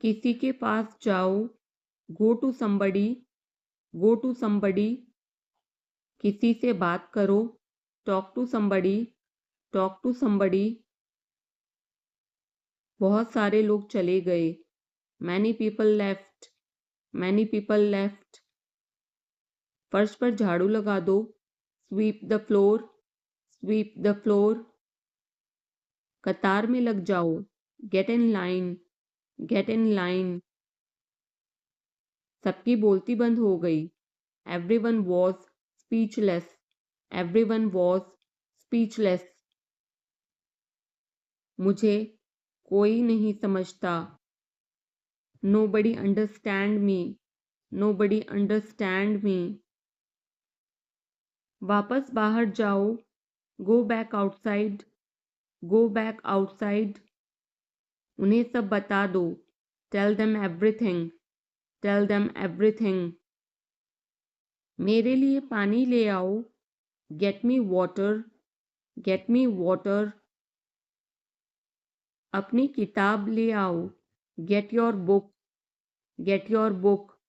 किसी के पास जाओ, go to somebody, go to somebody। किसी से बात करो, talk to somebody, talk to somebody। बहुत सारे लोग चले गए, many people left, many people left. फर्श पर झाड़ू लगा दो, sweep the floor, sweep the floor. कतार में लग जाओ, get in line, get in line. सबकी बोलती बंद हो गई, everyone was speechless, everyone was speechless. मुझे कोई नहीं समझता, nobody understand me, nobody understand me. वापस बाहर जाओ, go back outside, go back outside. उन्हें सब बता दो, tell them everything, tell them everything. मेरे लिए पानी ले आओ, get me water, get me water. अपनी किताब ले आओ, get your book, get your book.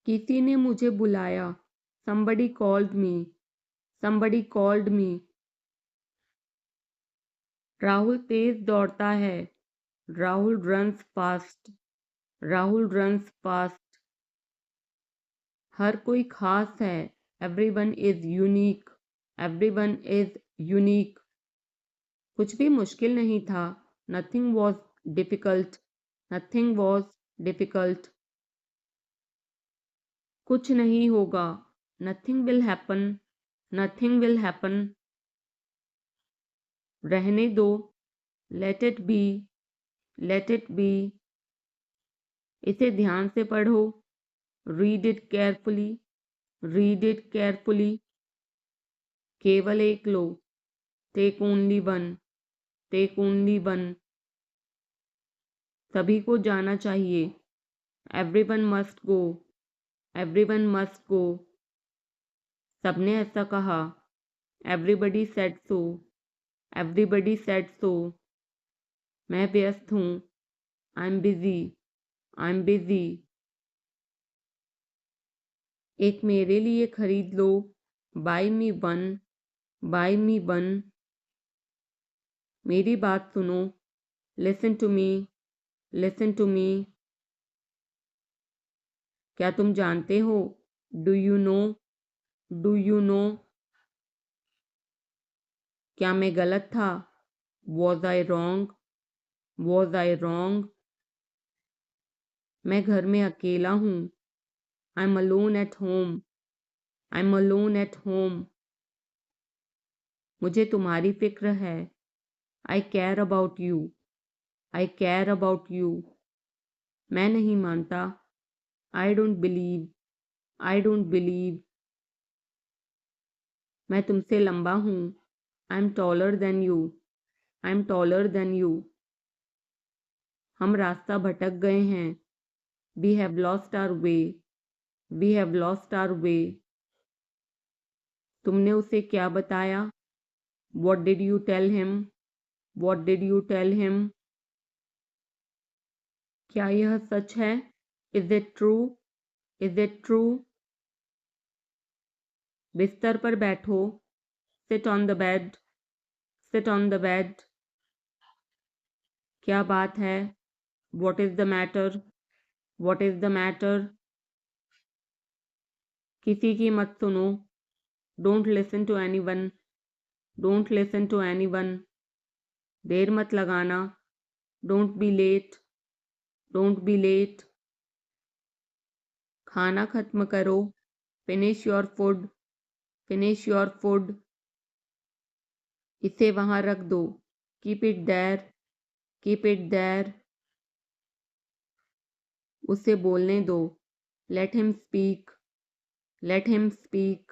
किसी ने मुझे बुलाया, somebody called me, somebody called me। Rahul तेज दौड़ता है, Rahul runs fast, Rahul runs fast. हर कोई खास है, everyone is unique, everyone is unique. कुछ भी मुश्किल नहीं था, nothing was difficult, nothing was difficult. कुछ नहीं होगा, nothing will happen, nothing will happen. रहने दो, let it be, let it be. इसे ध्यान से पढ़ो, read it carefully, read it carefully. केवल एक लो, take only one, take only one. सभी को जाना चाहिए, everyone must go, everyone must go. सबने ऐसा कहा, everybody said so, everybody said so. मैं व्यस्त हूँ, I am busy, I am busy. एक मेरे लिए खरीद लो, buy me one, buy me one. मेरी बात सुनो, listen to me, listen to me. क्या तुम जानते हो, do you know, do you know. क्या मैं गलत था, was I wrong, was I wrong. मैं घर में अकेला हूँ, I am alone at home, I am alone at home. मुझे तुम्हारी फिक्र है, I care about you, I care about you. मैं नहीं मानता, I don't believe, I don't believe. मैं तुमसे लंबा हूँ, I am taller than you, I am taller than you. हम रास्ता भटक गए हैं, we have lost our way, we have lost our way. तुमने उसे क्या बताया, what did you tell him, what did you tell him. क्या यह सच है, is it true, is it true. बिस्तर पर बैठो, sit on the bed, sit on the bed. क्या बात है, what is the matter, what is the matter. किसी की मत सुनो, don't listen to anyone, don't listen to anyone. देर मत लगाना, don't be late, don't be late. खाना खत्म करो, finish your food, finish your food. इसे वहां रख दो, keep it there, keep it there. उसे बोलने दो, let him speak, let him speak.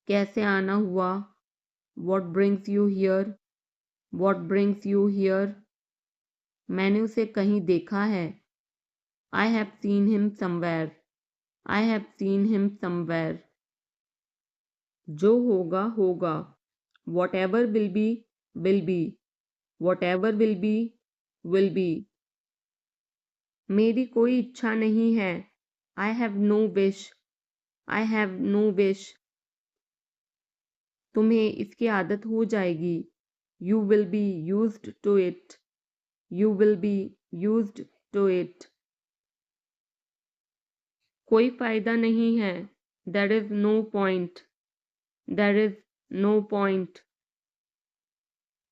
कैसे आना हुआ, what brings you here, what brings you here. मैंने उसे कहीं देखा है, I have seen him somewhere, I have seen him somewhere. जो होगा होगा, whatever will be will be, whatever will be will be. मेरी कोई इच्छा नहीं है. I have no wish. I have no wish. तुम्हें इसकी आदत हो जाएगी. You will be used to it. You will be used to it. कोई फायदा नहीं है. There is no point. There is no point.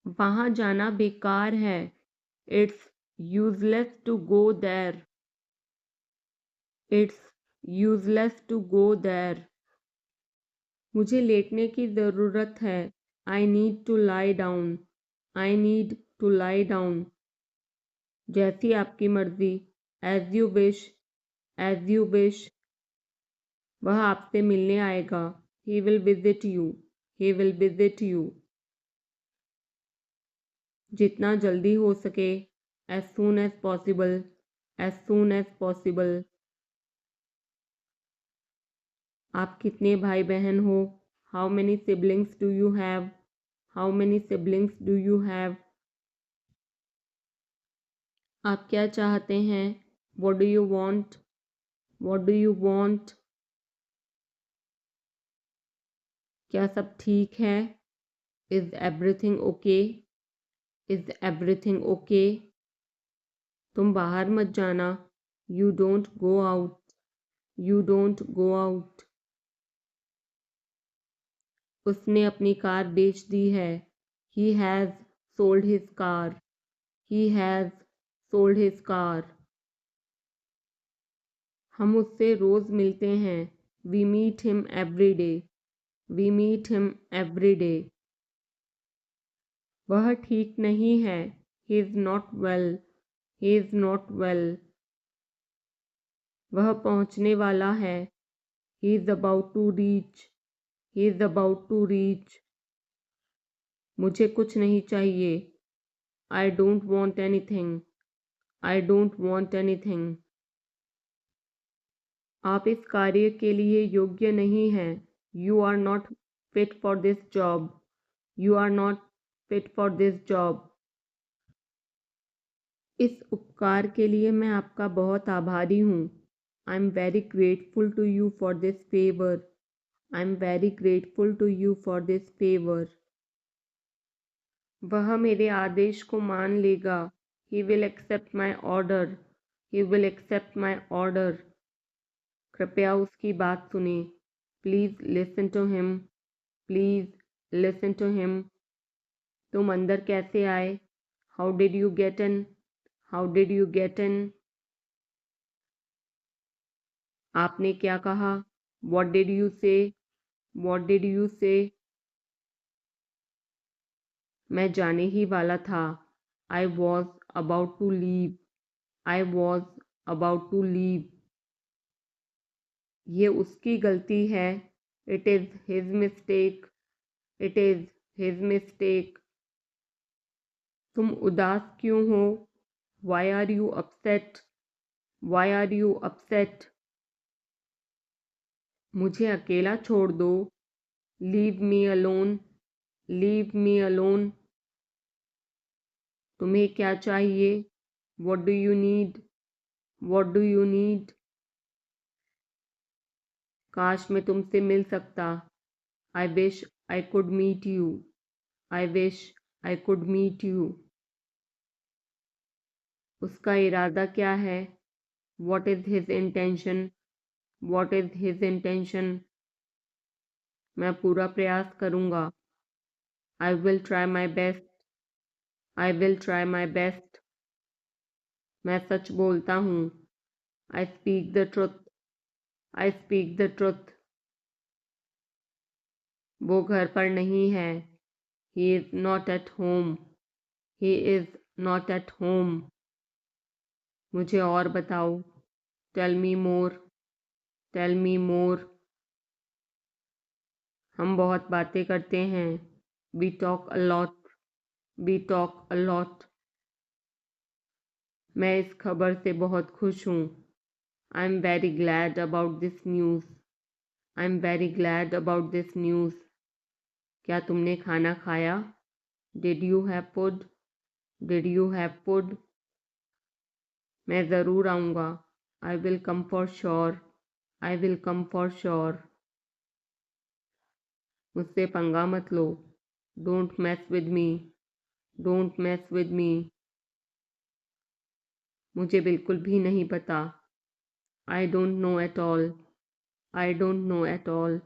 वहाँ जाना बेकार है. It's useless to go there. It's useless to go there. मुझे लेटने की ज़रूरत है. I need to lie down. I need to lie down. जैसी आपकी मर्जी. As you wish. As you wish. वह आपसे मिलने आएगा. He will visit you. He will visit you. जितना जल्दी हो सके. As soon as possible. As soon as possible. आप कितने भाई बहन हो? How many siblings do you have? How many siblings do you have? आप क्या चाहते हैं? What do you want? What do you want? क्या सब ठीक है? Is everything okay? Is everything okay? तुम बाहर मत जाना. You don't go out. You don't go out. उसने अपनी कार बेच दी है. He has sold his car. He has sold his car. हम उससे रोज़ मिलते हैं. We meet him every day. We meet him every day. वह ठीक नहीं है. He is not well. He is not well. वह पहुंचने वाला है. He is about to reach. He is about to reach. मुझे कुछ नहीं चाहिए. I don't want anything. I don't want anything. आप इस कार्य के लिए योग्य नहीं हैं. You are not fit for this job. You are not fit for this job. इस उपकार के लिए मैं आपका बहुत आभारी हूँ. I am very grateful to you for this favor. I am very grateful to you for this favor. वह मेरे आदेश को मान लेगा. He will accept my order. He will accept my order. कृपया उसकी बात सुने. Please listen to him. Please listen to him. तुम अंदर कैसे आए? How did you get in? How did you get in? आपने क्या कहा? What did you say? What did you say? मैं जाने ही वाला था. I was about to leave. I was about to leave. ये उसकी गलती है. It is his mistake. It is his mistake. तुम उदास क्यों हो? Why are you upset? Why are you upset? मुझे अकेला छोड़ दो. Leave me alone. Leave me alone. तुम्हें क्या चाहिए? What do you need? What do you need? काश मैं तुमसे मिल सकता. I wish I could meet you. I wish I could meet you. उसका इरादा क्या है? What is his intention? What is his intention? मैं पूरा प्रयास करूँगा. I will try my best. I will try my best. मैं सच बोलता हूँ. I speak the truth. I speak the truth. वो घर पर नहीं है. He is not at home. He is not at home. मुझे और बताओ. Tell me more. Tell me more. हम बहुत बातें करते हैं. We talk a lot. We talk a lot. मैं इस खबर से बहुत खुश हूँ. I'm very glad about this news. I'm very glad about this news. क्या तुमने खाना खाया? Did you have food? Did you have food? मैं ज़रूर आऊँगा। I will come for sure. I will come for sure. मुझसे पंगा मत लो। Don't mess with me. Don't mess with me. मुझे बिल्कुल भी नहीं पता। I don't know at all. I don't know at all.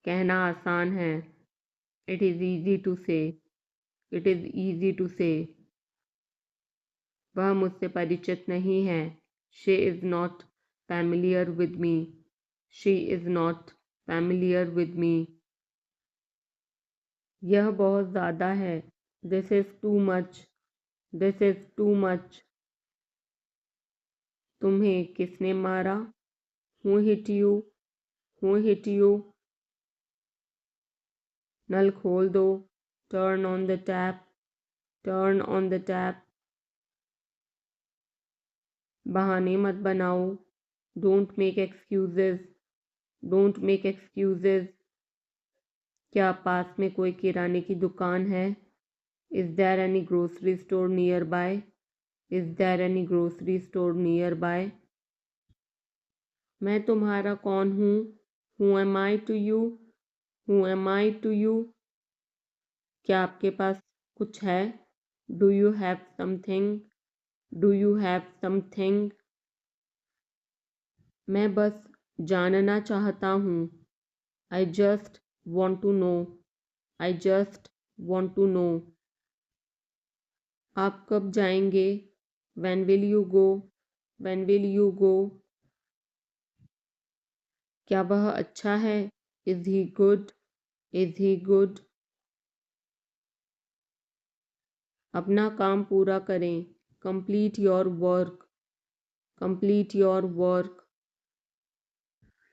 कहना आसान है। It is easy to say. It is easy to say. वह मुझसे परिचित नहीं है। She is not familiar with me. She is not familiar with me. यह बहुत ज़्यादा है। This is too much. This is too much. तुम्हें किसने मारा? Who hit you? Who hit you? नल खोल दो। Turn on the tap. Turn on the tap. बहाने मत बनाओ। Don't make excuses. Don't make excuses. क्या पास में कोई किराने की दुकान है? Is there any grocery store nearby? Is there any grocery store nearby? मैं तुम्हारा कौन हूँ? Who am I to you? Who am I to you? क्या आपके पास कुछ है? Do you have something? Do you have something? मैं बस जानना चाहता हूँ। I just want to know. I just want to know. आप कब जाएंगे? When will you go? When will you go? क्या वह अच्छा है? Is he good? Is he good? अपना काम पूरा करें। Complete your work. Complete your work.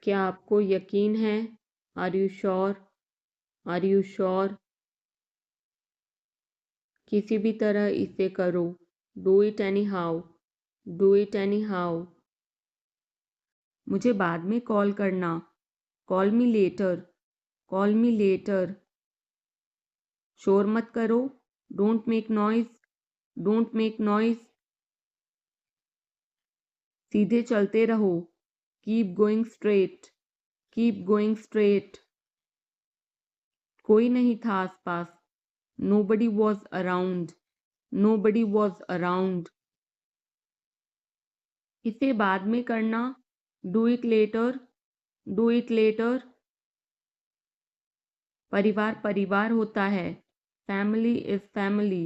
क्या आपको यकीन है? Are you sure? Are you sure? किसी भी तरह इसे करो। Do it anyhow. Do it anyhow. मुझे बाद में कॉल करना। Call me later. Call me later. शोर मत करो। Don't make noise. Don't make noise. सीधे चलते रहो। Keep going straight. Keep going straight. कोई नहीं था आसपास। Nobody was around. Nobody was around. इसे बाद में करना। Do it later. Do it later. परिवार परिवार होता है। Family is family.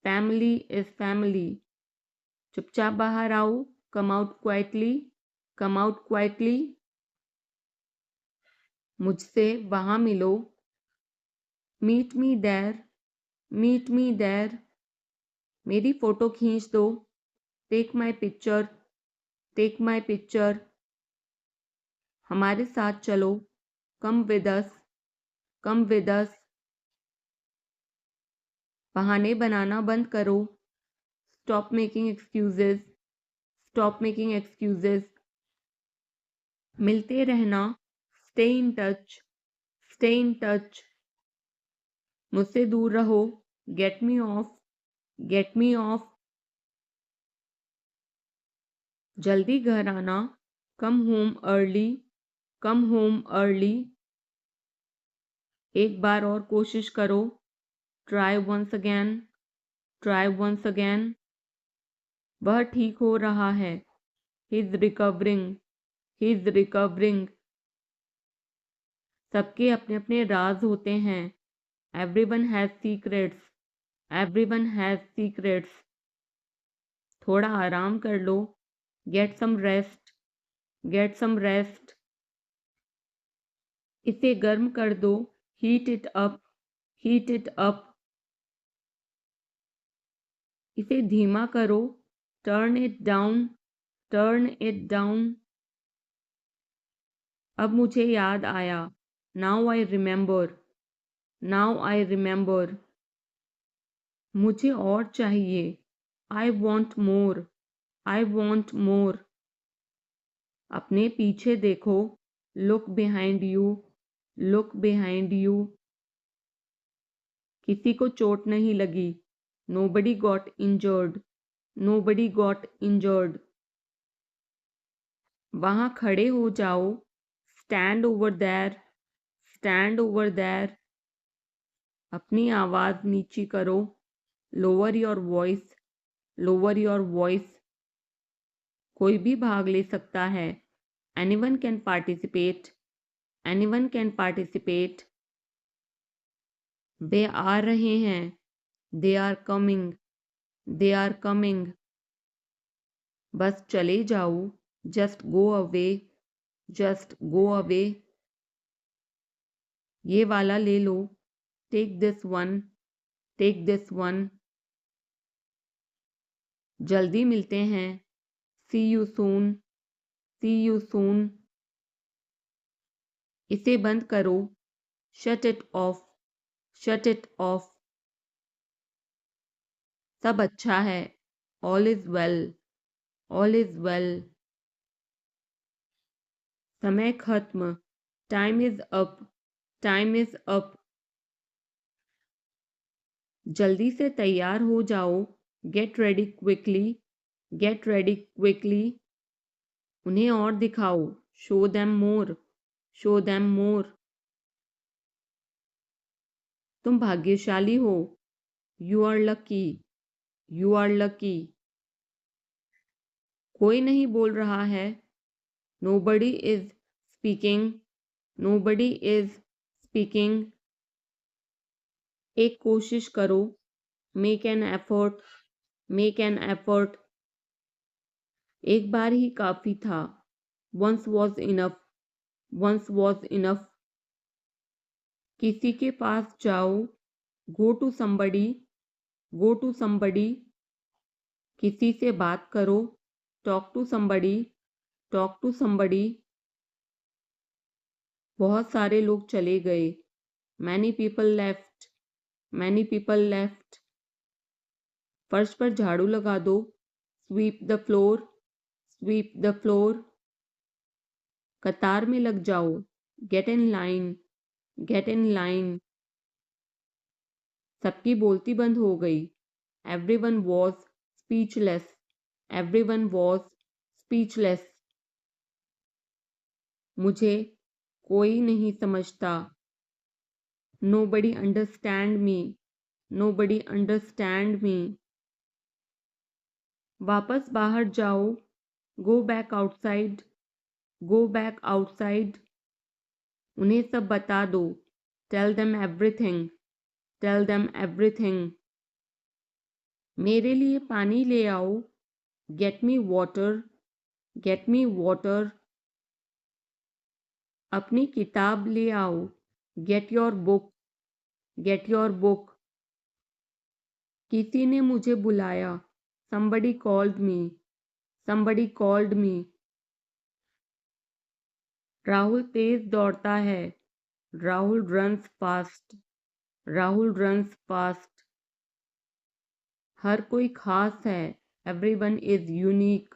Family is family. चुपचाप बाहर आओ। Come out quietly. Come out quietly. मुझसे वहाँ मिलो। Meet me there. Meet me there. मेरी फ़ोटो खींच दो। Take my picture. Take my picture. हमारे साथ चलो। Come with us. Come with us. बहाने बनाना बंद करो। Stop making excuses. Stop making excuses. मिलते रहना। Stay in touch. Stay in touch. मुझसे दूर रहो। Get me off. Get me off. जल्दी घर आना। Come home early. Come home early. एक बार और कोशिश करो। Try once again. Try once again. वह ठीक हो रहा है। He's recovering. He's recovering. सबके अपने अपने राज होते हैं। Everyone has secrets. Everyone has secrets. थोड़ा आराम कर लो। Get some rest. Get some rest. इसे गर्म कर दो। Heat it up. Heat it up. इसे धीमा करो। Turn it down. Turn it down. अब मुझे याद आया। Now I remember. Now I remember. मुझे और चाहिए। I want more. I want more. अपने पीछे देखो। Look behind you. Look behind you. किसी को चोट नहीं लगी। Nobody got injured. Nobody got injured. वहां खड़े हो जाओ. Stand over there. Stand over there. अपनी आवाज नीची करो. Lower your voice. Lower your voice. कोई भी भाग ले सकता है. Anyone can participate. Anyone can participate. वे आ रहे हैं. They are coming. They are coming. बस चले जाओ. Just go away. Just go away. ये वाला ले लो. Take this one. Take this one. जल्दी मिलते हैं. See you soon. See you soon. इसे बंद करो. Shut it off. Shut it off. सब अच्छा है. All is well. All is well. समय खत्म. Time is up. Time is up. जल्दी से तैयार हो जाओ. Get ready quickly. Get ready quickly. उन्हें और दिखाओ. Show them more. Show them more. तुम भाग्यशाली हो. You are lucky. You are lucky. कोई नहीं बोल रहा है. Nobody is speaking. Nobody is speaking. एक कोशिश करो. Make an effort. Make an effort. एक बार ही काफी था. Once was enough. Once was enough. किसी के पास जाओ. Go to somebody. Go to somebody. किसी से बात करो. Talk to somebody. Talk to somebody. बहुत सारे लोग चले गए. Many people left. Many people left. फर्श पर झाड़ू लगा दो. Sweep the floor. Sweep the floor. कतार में लग जाओ. Get in line. Get in line. सबकी बोलती बंद हो गई. Everyone was speechless. Everyone was speechless. मुझे कोई नहीं समझता. Nobody understand me. Nobody understand me. वापस बाहर जाओ. Go back outside. Go back outside. उन्हें सब बता दो. Tell them everything. Tell them everything. मेरे लिए पानी ले आओ. Get me water. Get me water. अपनी किताब ले आओ. Get your book. Get your book. किसी ने मुझे बुलाया. Somebody called me. Somebody called me. Rahul तेज दौड़ता है. Rahul runs fast. Rahul runs fast. हर कोई खास है. Everyone is unique.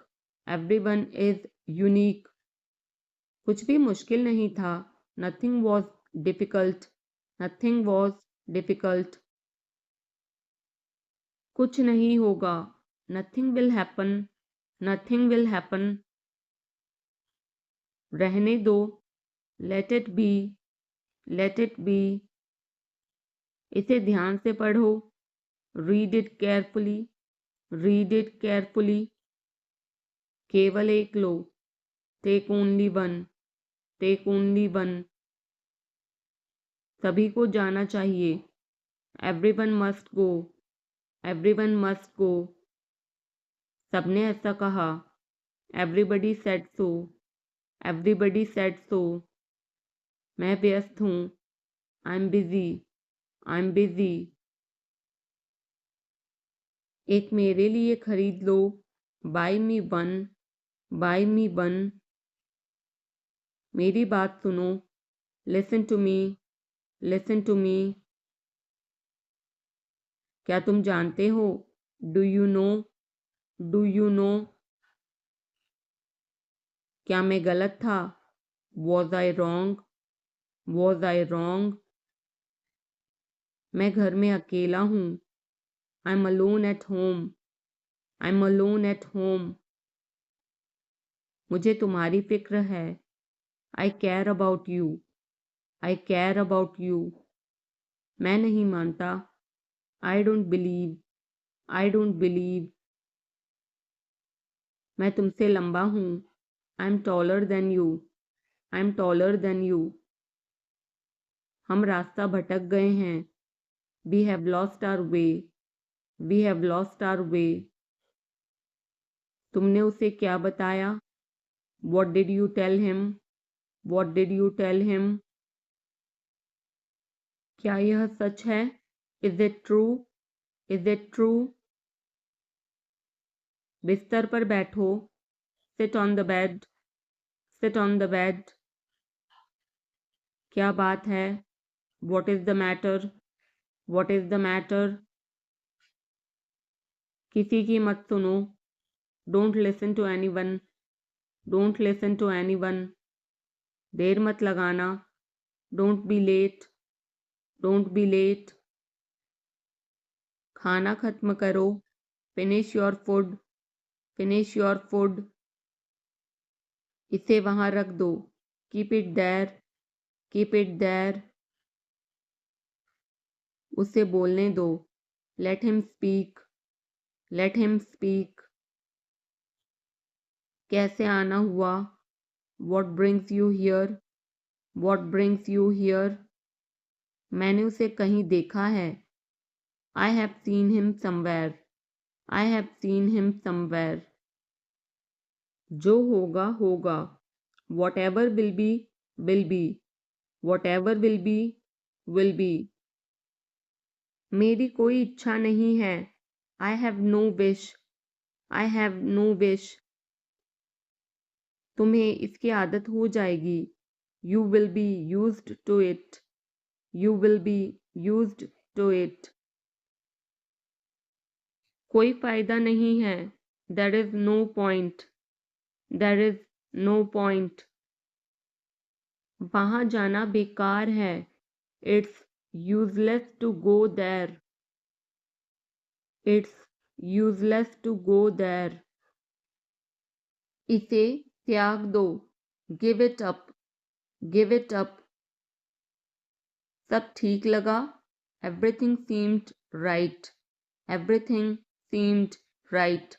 Everyone is unique. कुछ भी मुश्किल नहीं था. Nothing was difficult. Nothing was difficult. कुछ नहीं होगा. Nothing will happen. Nothing will happen. रहने दो. Let it be. Let it be. इसे ध्यान से पढ़ो. Read it carefully. Read it carefully. केवल एक लो. Take only one. Take only one. सभी को जाना चाहिए. Everyone must go. Everyone must go. सबने ऐसा कहा. Everybody said so. Everybody said so. मैं व्यस्त हूँ. I'm busy. I'm busy. एक मेरे लिए खरीद लो. Buy me one. Buy me one. मेरी बात सुनो. Listen to me. Listen to me. क्या तुम जानते हो? Do you know? Do you know? क्या मैं गलत था? Was I wrong? Was I wrong? मैं घर में अकेला हूँ. I'm alone at home. I'm alone at home. मुझे तुम्हारी फिक्र है. I care about you. I care about you. मैं नहीं मानता. I don't believe. I don't believe. मैं तुमसे लंबा हूँ. I'm taller than you. I'm taller than you. हम रास्ता भटक गए हैं. We have lost our way. We have lost our way. तुमने उसे क्या बताया? What did you tell him? What did you tell him? क्या यह सच है? Is it true? Is it true? बिस्तर पर बैठो. Sit on the bed. Sit on the bed. क्या बात है? What is the matter? What is the matter? किसी की मत सुनो. Don't listen to anyone. Don't listen to anyone. देर मत लगाना. Don't be late. Don't be late. खाना खत्म करो. Finish your food. Finish your food. इसे वहां रख दो. Keep it there. Keep it there. उसे बोलने दो. Let him speak. Let him speak. कैसे आना हुआ? What brings you here? What brings you here? मैंने उसे कहीं देखा है. I have seen him somewhere. I have seen him somewhere. जो होगा होगा. Whatever will be will be. Whatever will be will be. मेरी कोई इच्छा नहीं है. I have no wish. I have no wish. तुम्हें इसकी आदत हो जाएगी. You will be used to it. You will be used to it. कोई फायदा नहीं है. There is no point. There is no point. वहाँ जाना बेकार है. It's useless to go there. It's useless to go there. इसे त्याग दो. Give it up. Give it up. सब ठीक लगा. Everything seemed right. Everything seemed right.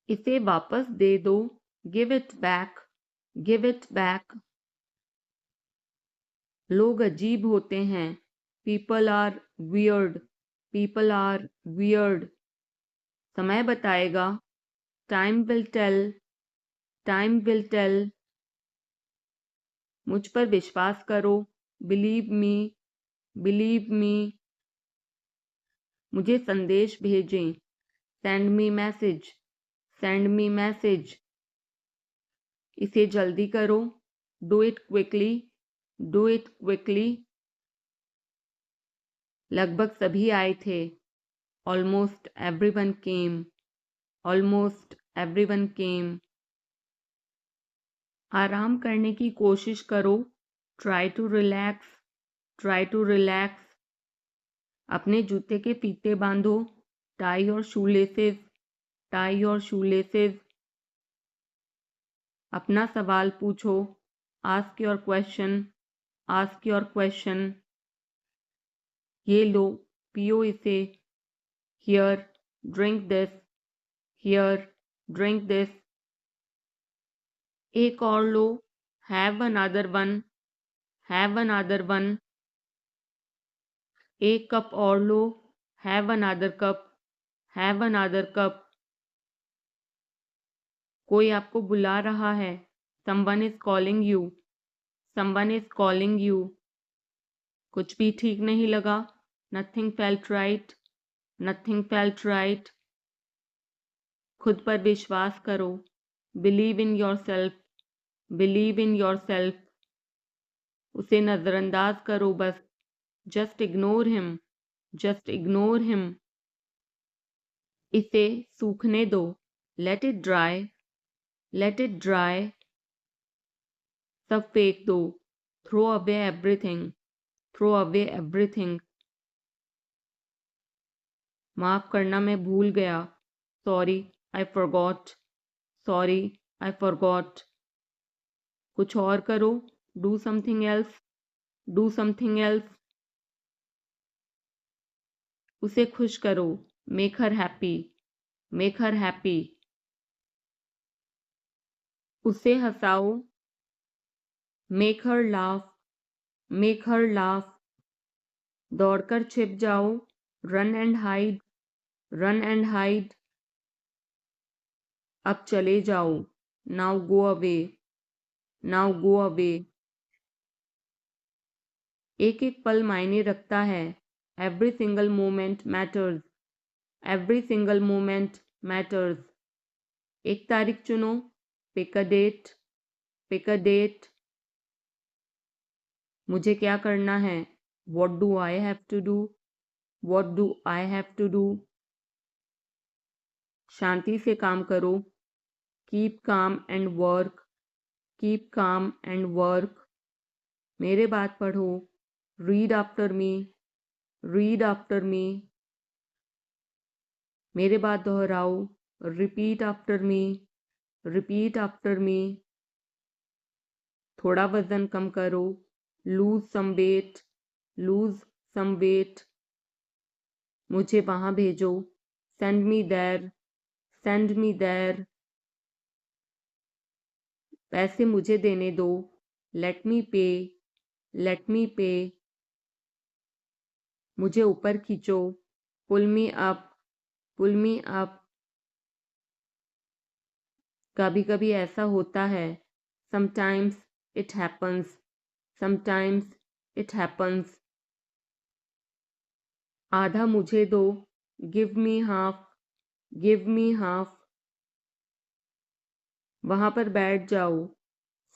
इसे वापस दे दो. Give it back. Give it back. लोग अजीब होते हैं. People are weird. People are weird. समय बताएगा. Time will tell. Time will tell. मुझ पर विश्वास करो. Believe me. Believe me. मुझे संदेश भेजें. Send me message. Send me message. इसे जल्दी करो. Do it quickly. Do it quickly. लगभग सभी आए थे. Almost everyone came. Almost everyone came. आराम करने की कोशिश करो. Try to relax. Try to relax. अपने जूते के फीते बांधो. Tie your shoelaces. Tie your shoelaces. अपना सवाल पूछो. Ask your question. Ask your question. ये लो. पियो इसे. Here, drink this. Here, drink this. एक और लो. Have another one. Have another one. एक कप और लो. Have another cup. Have another cup. कोई आपको बुला रहा है. Someone is calling you. Someone is calling you. कुछ भी ठीक नहीं लगा. Nothing felt right. Nothing felt right. खुद पर विश्वास करो. Believe in yourself. Believe in yourself. उसे नजरअंदाज करो बस. Just ignore him. Just ignore him. इसे सूखने दो. Let it dry. Let it dry. सब फेंक दो. Throw away everything. Throw away everything. माफ करना मैं भूल गया. Sorry I forgot, sorry I forgot. कुछ और करो, do something else, do something else. उसे खुश करो, make her happy, make her happy. उसे हंसाओ, make her laugh, make her laugh. दौड़कर छिप जाओ, run and hide, run and hide. अब चले जाओ, now go away, now go away. एक एक पल मायने रखता है, every single moment matters, every single moment matters. एक तारीख चुनो, pick a date, pick a date. मुझे क्या करना है, what do I have to do, what do I have to do. शांति से काम करो, keep calm and work, keep calm and work. मेरे बात पढ़ो, read after me, read after me. मेरे बात दोहराओ, repeat after me, repeat after me. थोड़ा वजन कम करो, lose some weight, lose some weight. मुझे वहां भेजो, send me there, send me there. पैसे मुझे देने दो, लेट मी पे, लेट मी पे। मुझे ऊपर खींचो, pull me up, pull me up. कभी कभी ऐसा होता है, sometimes it happens, sometimes it happens. आधा मुझे दो, give me half, give me half. वहां पर बैठ जाओ,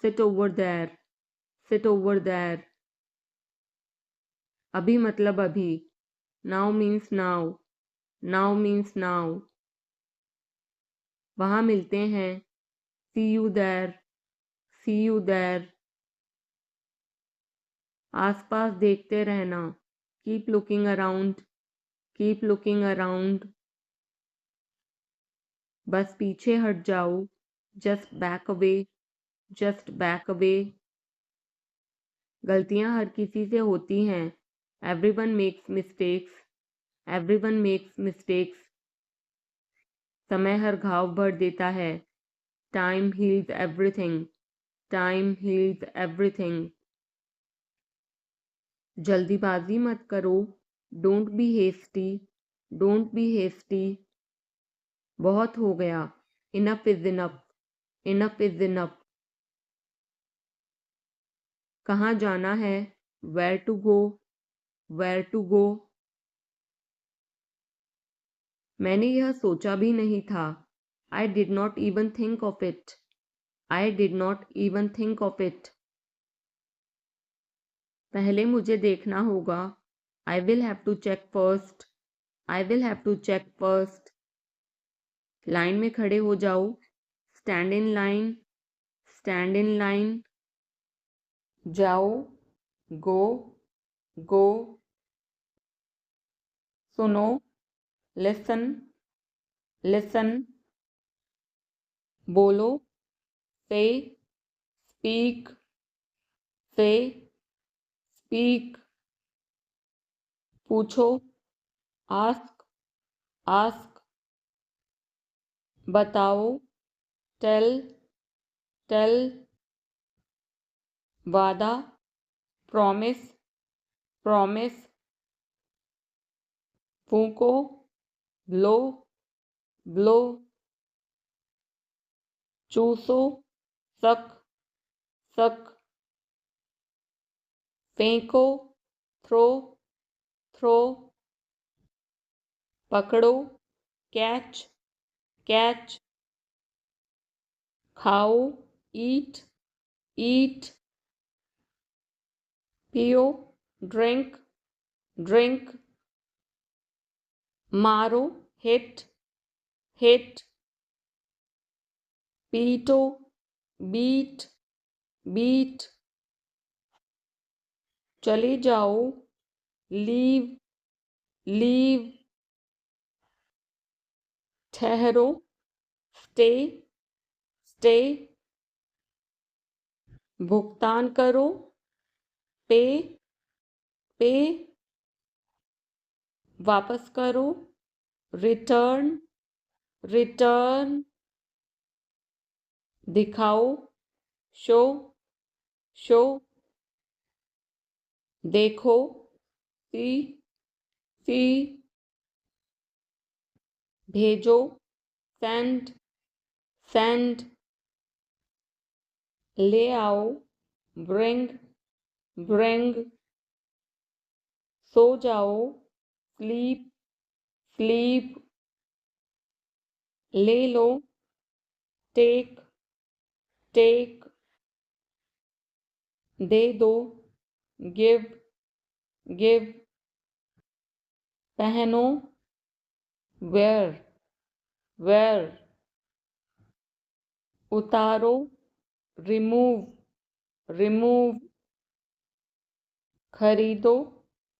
sit over there, sit over there. अभी मतलब अभी, now means now, now means now. वहां मिलते हैं, see you there, see you there. आसपास देखते रहना, keep looking around, keep looking around. बस पीछे हट जाओ, just back away, just back away. गलतियां हर किसी से होती हैं, everyone makes mistakes, everyone makes mistakes. समय हर घाव भर देता है, time heals everything, time heals everything. जल्दीबाजी मत करो, don't be hasty, don't be hasty. बहुत हो गया, enough is enough, enough is enough. कहाँ जाना है, where to go, where to go. मैंने यह सोचा भी नहीं था, I did not even think of it, I did not even think of it. पहले मुझे देखना होगा, I will have to check first, I will have to check first. Line में खड़े हो जाओ, stand in line, stand in line. जाओ, go, गो। सुनो, लिसन, लिसन। बोलो, से, स्पीक, से, स्पीक। पूछो, आस्क, आस्क। बताओ, टेल, टेल। वादा, प्रॉमिस, प्रॉमिस। फूंको, ब्लो, ब्लो। चूसो, सक, सक। फेंको, थ्रो, थ्रो। पकड़ो, कैच, कैच। खाओ, ईट, ईट। पियो, ड्रिंक, ड्रिंक। मारो, हिट, हिट। पीटो, बीट, बीट। चले जाओ, लीव, लीव। ठहरो, स्टे, स्टे, भुगतान करो, पे, पे, वापस करो, रिटर्न, रिटर्न, दिखाओ, शो, शो, देखो, सी, सी, भेजो, सेंड, सेंड, ले आओ, ब्रिंग, ब्रिंग, सो जाओ, स्लीप, स्लीप, ले लो, टेक, टेक, दे दो, गिव, गिव, पहनो, वेयर, वेयर, उतारो, रिमूव, रिमूव, खरीदो,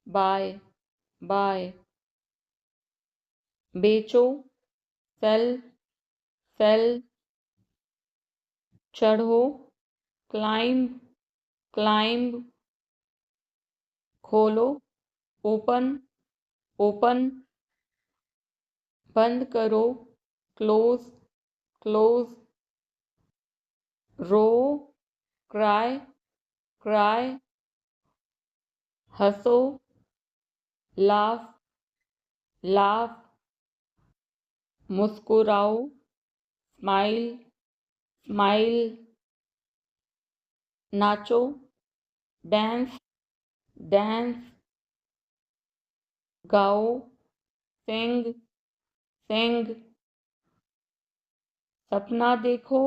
बाय, बाय, बेचो, सेल, सेल, चढ़ो, क्लाइंब, क्लाइंब, खोलो, ओपन, ओपन, बंद करो, क्लोज, क्लोज, रो, क्राई, क्राई, हंसो, लाफ, लाफ, मुस्कुराओ, स्माइल, स्माइल, नाचो, डांस, डांस, गाओ, सिंग, सिंग, सपना देखो,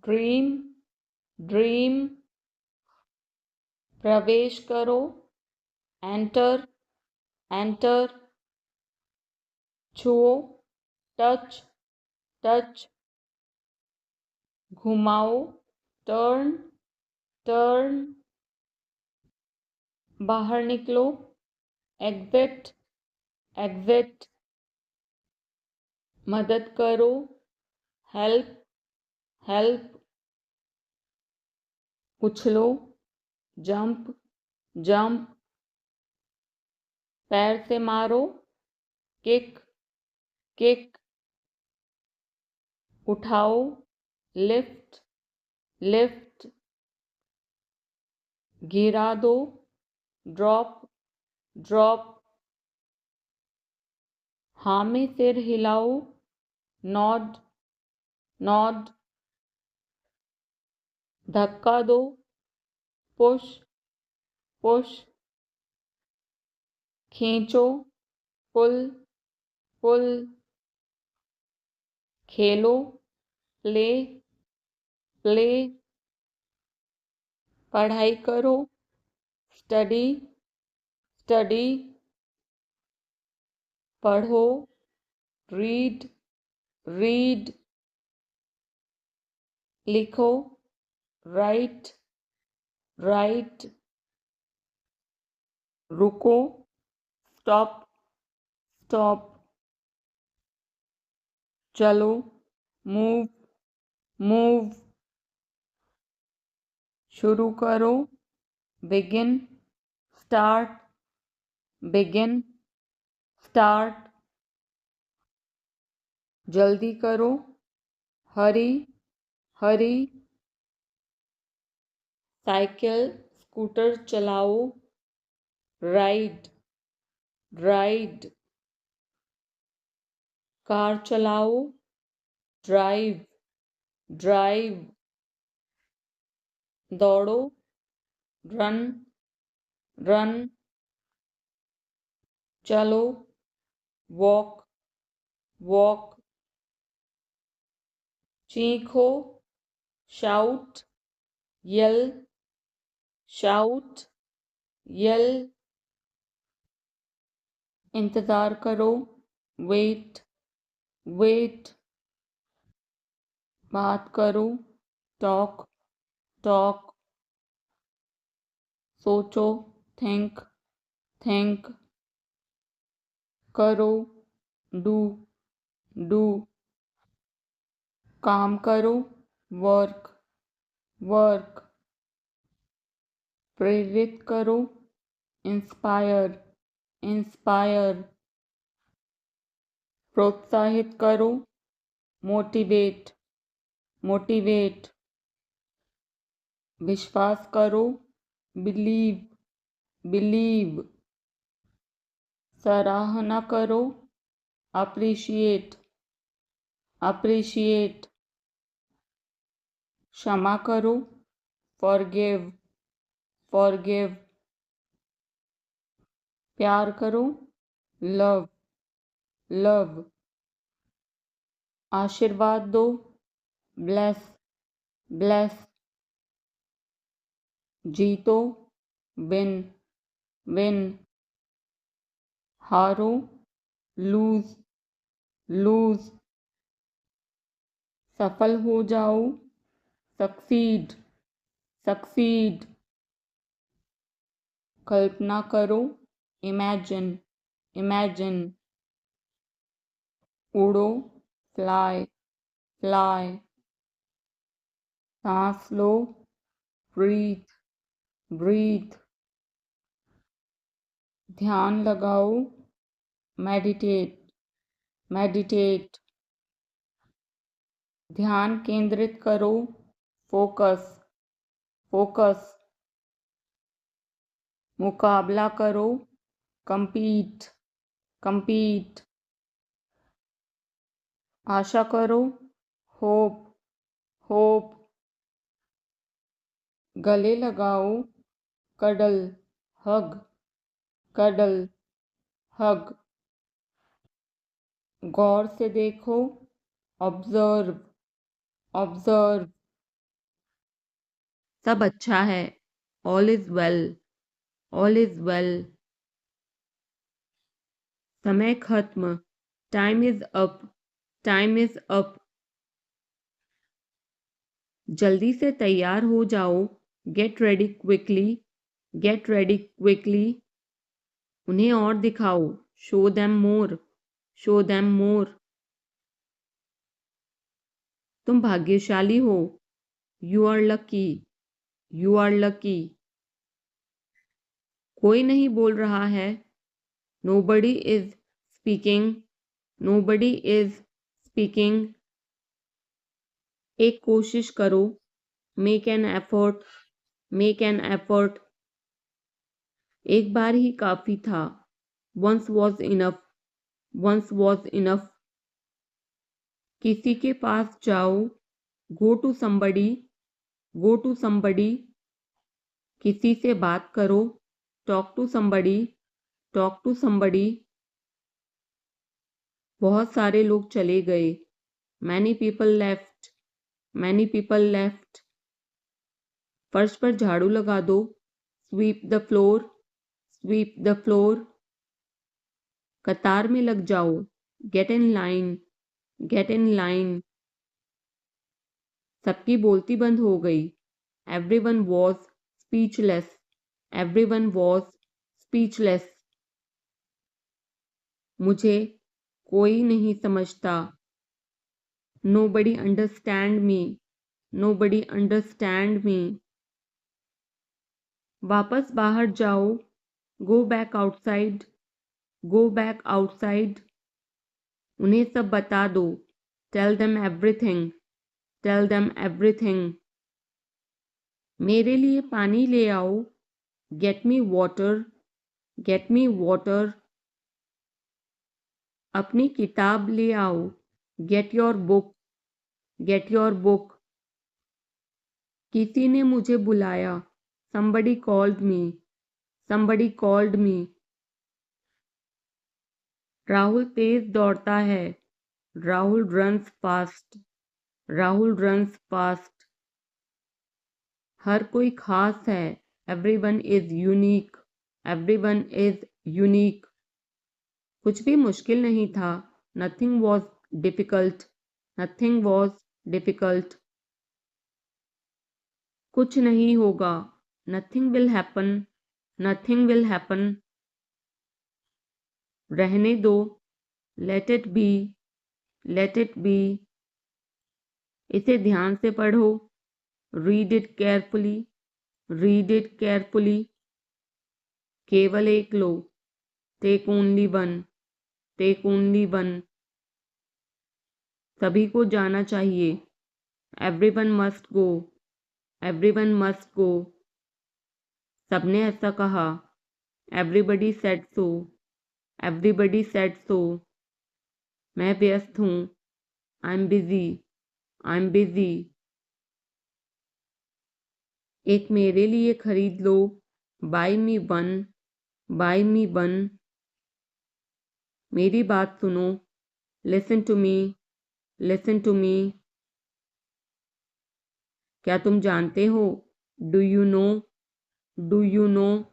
ड्रीम, ड्रीम, प्रवेश करो, एंटर, एंटर, छुओ, टच, टच, घुमाओ, टर्न, टर्न, बाहर निकलो, एग्जिट, एग्जिट, मदद करो, हेल्प, हेल्प, उछलो, जंप, जंप, पैर से मारो, किक, किक, उठाओ, लिफ्ट, लिफ्ट, गिरा दो, ड्रॉप, ड्रॉप, हाँ में सिर हिलाओ, नॉड, नॉड, धक्का दो, पुश, पुश, खींचो, पुल, पुल, खेलो, प्ले, प्ले, पढ़ाई करो, स्टडी, स्टडी, पढ़ो, रीड, रीड, लिखो, राइट, राइट, रुको, स्टॉप, स्टॉप, चलो, मूव, मूव, शुरू करो, बिगिन, स्टार्ट, बिगिन, स्टार्ट, जल्दी करो, हरी, हरी, साइकिल, स्कूटर चलाओ, राइड, राइड, कार चलाओ, ड्राइव, ड्राइव, दौड़ो, रन, रन, चलो, वॉक, वॉक, चीखो, शाउट, यल, शाउट, यल, इंतज़ार करो, वेट, वेट, बात करो, टॉक, टॉक, सोचो, थिंक, थिंक, करो, डू, डू। काम करो, वर्क, वर्क। प्रेरित करो, इंस्पायर, इंस्पायर। प्रोत्साहित करो, मोटिवेट, मोटिवेट। विश्वास करो, बिलीव, बिलीव। सराहना करो, अप्रिशिएट, अप्रिशिएट। क्षमा करो, फॉरगिव, फॉरगिव। प्यार करो, लव, लव। आशीर्वाद दो, ब्लेस, ब्लेस। जीतो, विन, विन। हारो, लूज, लूज। सफल हो जाओ, सक्सीड, सक्सीड। कल्पना करो, इमेजिन, इमेजिन। उड़ो, फ्लाई, फ्लाई। सांस लो, ब्रीथ, ब्रीथ। ध्यान लगाओ, मेडिटेट, मेडिटेट। ध्यान केंद्रित करो, फोकस, फोकस। मुकाबला करो, compete, compete। आशा करो, hope, hope। गले लगाओ, cuddle, hug, cuddle, hug। गौर से देखो, observe, observe। सब अच्छा है, all is well, all is well। समय खत्म, time is up, time is up। जल्दी से तैयार हो जाओ, get ready quickly, get ready quickly. उन्हें और दिखाओ, show them more, show them more. तुम भाग्यशाली हो, you are lucky, you are lucky. कोई नहीं बोल रहा है, nobody is speaking, nobody is speaking. एक कोशिश करो, make an effort, make an effort. एक बार ही काफी था, once was enough, once was enough. किसी के पास जाओ, go to somebody, go to somebody. किसी से बात करो, talk to somebody, talk to somebody. बहुत सारे लोग चले गए, many people left, many people left. फर्श पर झाड़ू लगा दो, sweep the floor, sweep the floor. कतार में लग जाओ, get in line, get in line. सबकी बोलती बंद हो गई, everyone was speechless, everyone was speechless. मुझे कोई नहीं समझता, nobody understand me, nobody understand me. वापस बाहर जाओ, go back outside, go back outside. उन्हें सब बता दो, tell them everything, tell them everything. मेरे लिए पानी ले आओ, get me water, get me water. अपनी किताब ले आओ, get your book, get your book. किसी ने मुझे बुलाया, somebody called me, somebody called me। Rahul तेज दौड़ता है, Rahul runs fast, Rahul runs fast. हर कोई खास है, everyone is unique, everyone is unique. कुछ भी मुश्किल नहीं था, nothing was difficult, nothing was difficult. कुछ नहीं होगा, nothing will happen, nothing will happen. रहने दो, let it be, let it be, इसे ध्यान से पढ़ो, read it carefully, read it carefully, केवल एक लो, take only one, take only one, सभी को जाना चाहिए, everyone must go, everyone must go, सबने ऐसा कहा, everybody said so, everybody said so, मैं व्यस्त हूँ, I'm busy, I'm busy, एक मेरे लिए खरीद लो, buy me one, buy me one, मेरी बात सुनो, listen to me, listen to me, क्या तुम जानते हो, do you know, do you know,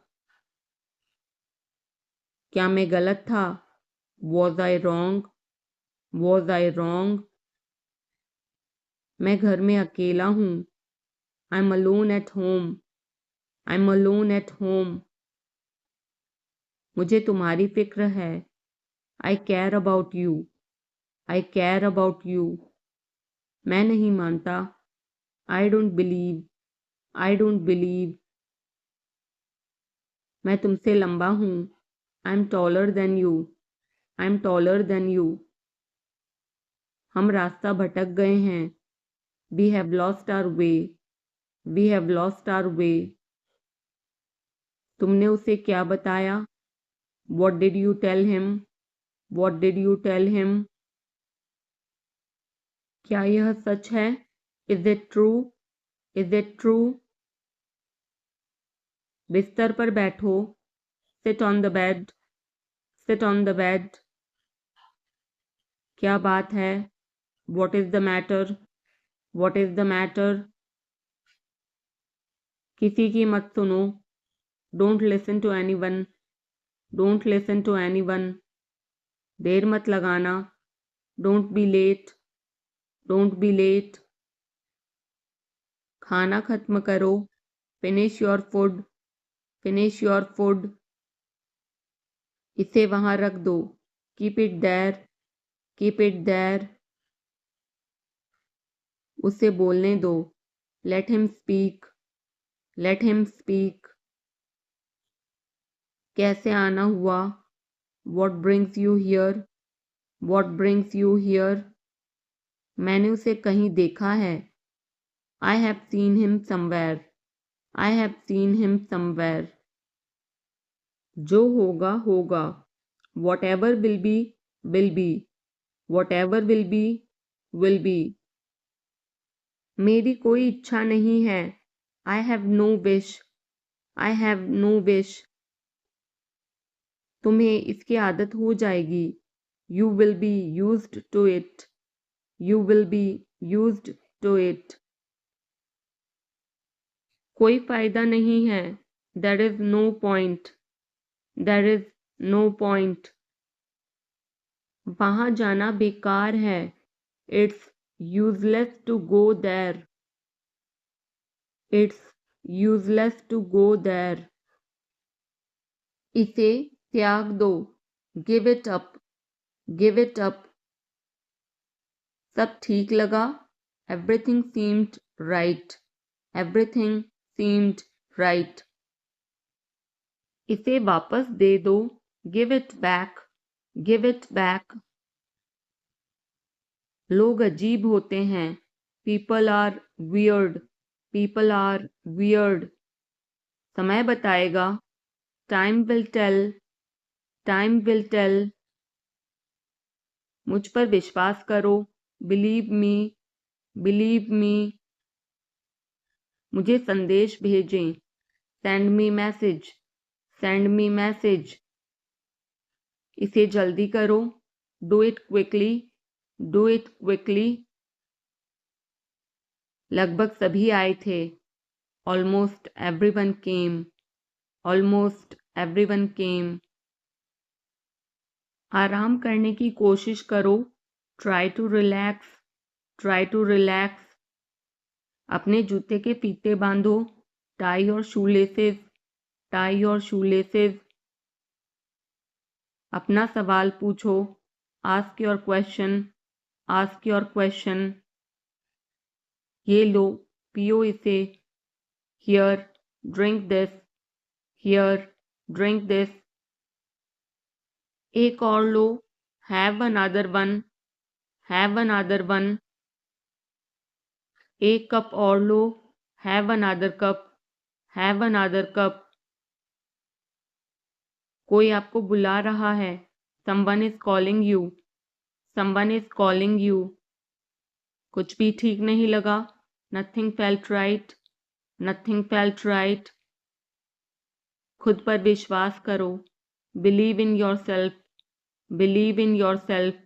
क्या मैं गलत था, was I wrong, was I wrong, मैं घर में अकेला हूँ, I'm alone at home, I'm alone at home, मुझे तुम्हारी फिक्र है, I care about you, I care about you, मैं नहीं मानता, I don't believe, I don't believe, मैं तुमसे लंबा हूँ, I'm taller than you, I'm taller than you, हम रास्ता भटक गए हैं, we have lost our way, we have lost our way, तुमने उसे क्या बताया, what did you tell him, what did you tell him, क्या यह सच है, is it true, is it true, बिस्तर पर बैठो, sit on the bed, sit on the bed, क्या बात है, what is the matter, what is the matter, किसी की मत सुनो, don't listen to anyone, don't listen to anyone, देर मत लगाना, don't be late, don't be late, खाना खत्म करो, finish your food, finish your food, इसे वहां रख दो, keep it there, keep it there, उसे बोलने दो, let him speak, let him speak, कैसे आना हुआ, what brings you here, what brings you here, मैंने उसे कहीं देखा है, I have seen him somewhere, I have seen him somewhere, जो होगा होगा, whatever will be, will be, whatever will be, will be, मेरी कोई इच्छा नहीं है, I have no wish, I have no wish, तुम्हें इसकी आदत हो जाएगी, you will be used to it, you will be used to it, कोई फायदा नहीं है, there is no point, there is no point, वहां जाना बेकार है, it's useless to go there, it's useless to go there, इसे त्याग दो, give it up, give it up, सब ठीक लगा, everything seemed right, everything seemed right, इसे वापस दे दो, give it back, give it back, लोग अजीब होते हैं, people are weird, people are weird, समय बताएगा, time will tell, time will tell, मुझ पर विश्वास करो, believe me, believe me, मुझे संदेश भेजें, send me message, send me message, इसे जल्दी करो, do it quickly, do it quickly, लगभग सभी आए थे, almost everyone came, almost everyone came, आराम करने की कोशिश करो, try to relax, try to relax, अपने जूते के फीते बांधो, tie your shoelaces, tie your shoelaces, अपना सवाल पूछो, ask your question, ask your question. ये लो, पियो इसे। Here, drink this. Here, drink this. एक और लो, have another one. Have another one. एक कप और लो, have another cup. Have another cup. कोई आपको बुला रहा है। Someone is calling you. Someone is calling you. कुछ भी ठीक नहीं लगा। Nothing felt right. Nothing felt right. खुद पर विश्वास करो। Believe in yourself. Believe in yourself.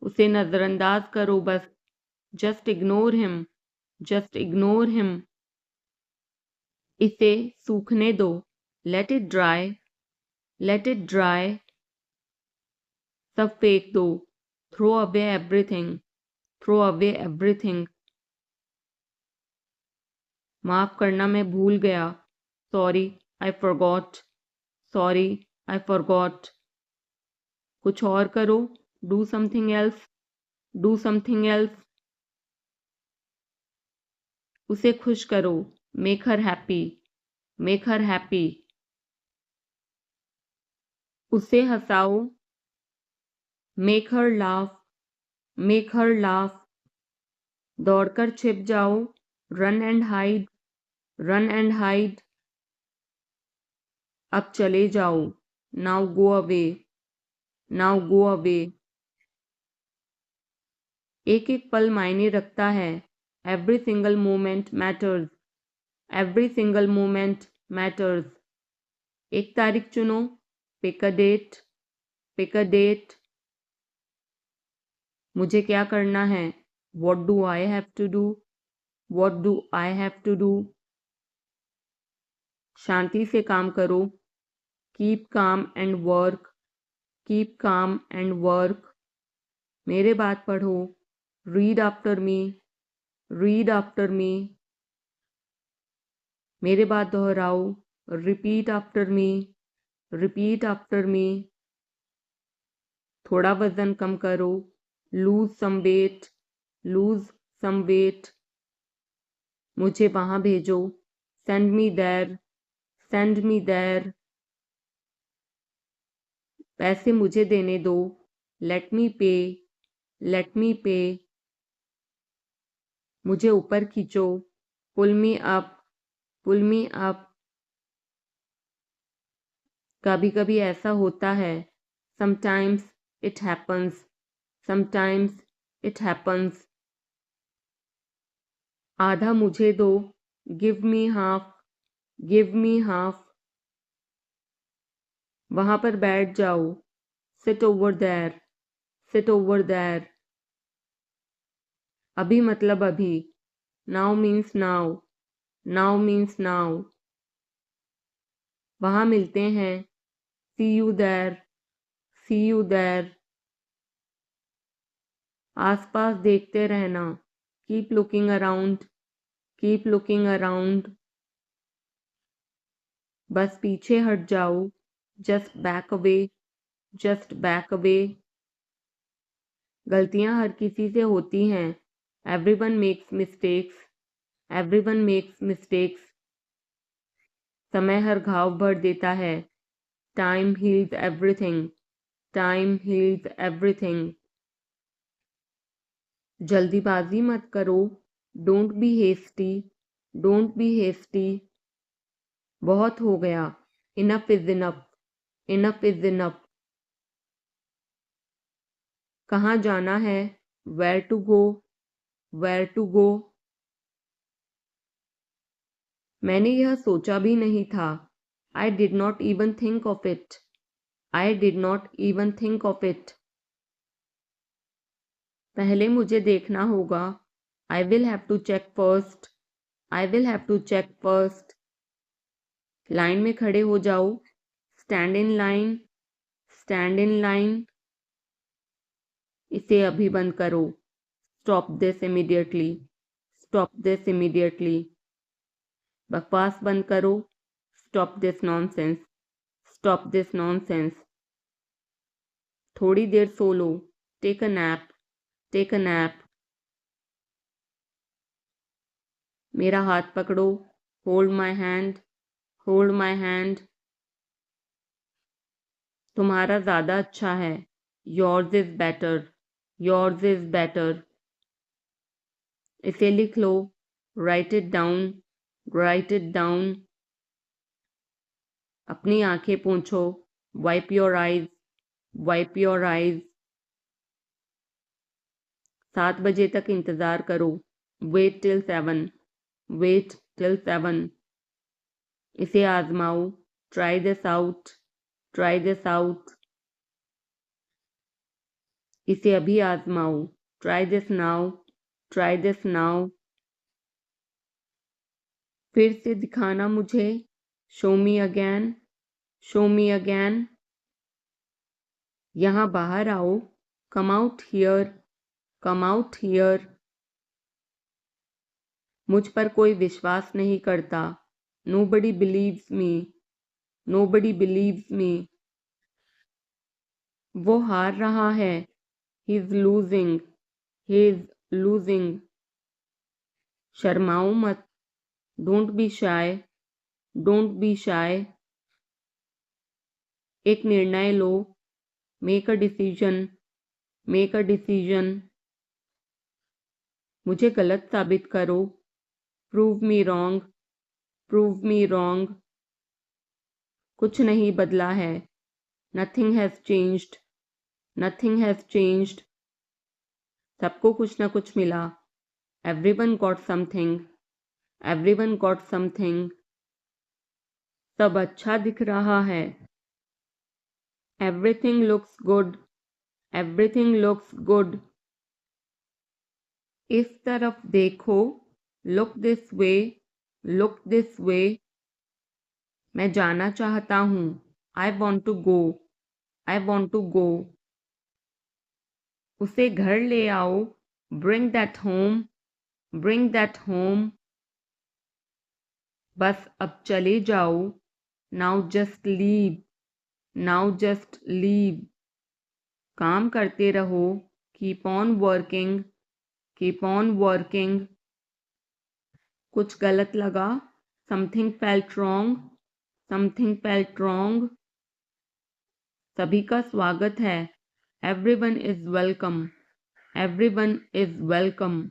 उसे नजरअंदाज करो बस। Just ignore him. Just ignore him. इसे सूखने दो। Let it dry. Let it dry. सब फेंक दो। Throw away everything. Throw away everything. माफ करना, मैं भूल गया। Sorry, I forgot. Sorry, I forgot. कुछ और करो। Do something else. Do something else. उसे खुश करो। Make her happy. Make her happy. उसे हंसाओ। Make her laugh. Make her laugh. दौड़कर छिप जाओ। Run and hide. Run and hide. अब चले जाओ। Now go away. Now go away. एक एक पल मायने रखता है। Every single moment matters. Every single moment matters. एक तारीख चुनो। Pick a date. Pick a date. मुझे क्या करना है। What do I have to do. What do I have to do. शांति से काम करो। Keep calm and work. Keep calm and work. मेरे बात पढ़ो। Read after me. Read after me. मेरे बात दोहराओ। Repeat after me. Repeat after me. थोड़ा वजन कम करो। Lose some weight. Lose some weight. मुझे वहां भेजो। Send me there. Send me there. पैसे मुझे देने दो। लेट मी पे। लेट मी पे। मुझे ऊपर खींचो। Pull me up. Pull me up. कभी कभी ऐसा होता है। Sometimes it happens. Sometimes it happens. आधा मुझे दो। Give me half. Give me half. वहां पर बैठ जाओ। Sit over there. Sit over there. अभी मतलब अभी। Now means now. Now means now. वहां मिलते हैं। See you there. See you there. आसपास देखते रहना। Keep looking around. Keep looking around. बस पीछे हट जाओ। Just back away. Just back away. गलतियां हर किसी से होती हैं। Everyone makes mistakes. Everyone makes mistakes. समय हर घाव भर देता है। Time heals everything. Time heals everything. जल्दीबाजी मत करो। Don't be hasty. Don't be hasty. बहुत हो गया। Enough is enough. Enough is enough. कहाँ जाना है। Where to go. Where to go. मैंने यह सोचा भी नहीं था। I did not even think of it. I did not even think of it. पहले मुझे देखना होगा। I will have to check first. I will have to check first. Line में खड़े हो जाओ। Stand in line. Stand in line. इसे अभी बंद करो। Stop this immediately. Stop this immediately. बकवास बंद करो। Stop this nonsense. Stop this nonsense. थोड़ी देर सो लो। Take a nap. Take a nap. मेरा हाथ पकड़ो, hold my hand, hold my hand. तुम्हारा ज़्यादा अच्छा है, yours is better, yours is better. इसे लिख लो, write it down, write it down. अपनी आंखें पोंछो, wipe your eyes, wipe your eyes. 7 बजे तक इंतज़ार करो, वेट टिल 7, वेट टिल 7। इसे आजमाओ, try this out, try this out. इसे अभी आजमाओ, try this now, try this now. फिर से दिखाना मुझे, show me again, show me again. यहाँ बाहर आओ, come out here, come out here. मुझ पर कोई विश्वास नहीं करता, nobody believes me, nobody believes me. वो हार रहा है, he is losing, he is losing. शर्माओ मत, don't be shy, don't be shy. एक निर्णय लो, make a decision, make a decision. मुझे गलत साबित करो, prove me wrong, prove me wrong. कुछ नहीं बदला है, nothing has changed, nothing has changed. सबको कुछ न कुछ मिला, everyone got something, everyone got something. सब अच्छा दिख रहा है, everything looks good, everything looks good. इस तरफ देखो, look this way, look this way. मैं जाना चाहता हूँ, I want to go, I want to गो। उसे घर ले आओ, bring that home, bring that home. बस अब चले जाओ, now just leave, now just leave. काम करते रहो, keep on working, keep on working. कुछ गलत लगा, something felt wrong, something felt wrong. सभी का स्वागत है, everyone is welcome, everyone is welcome.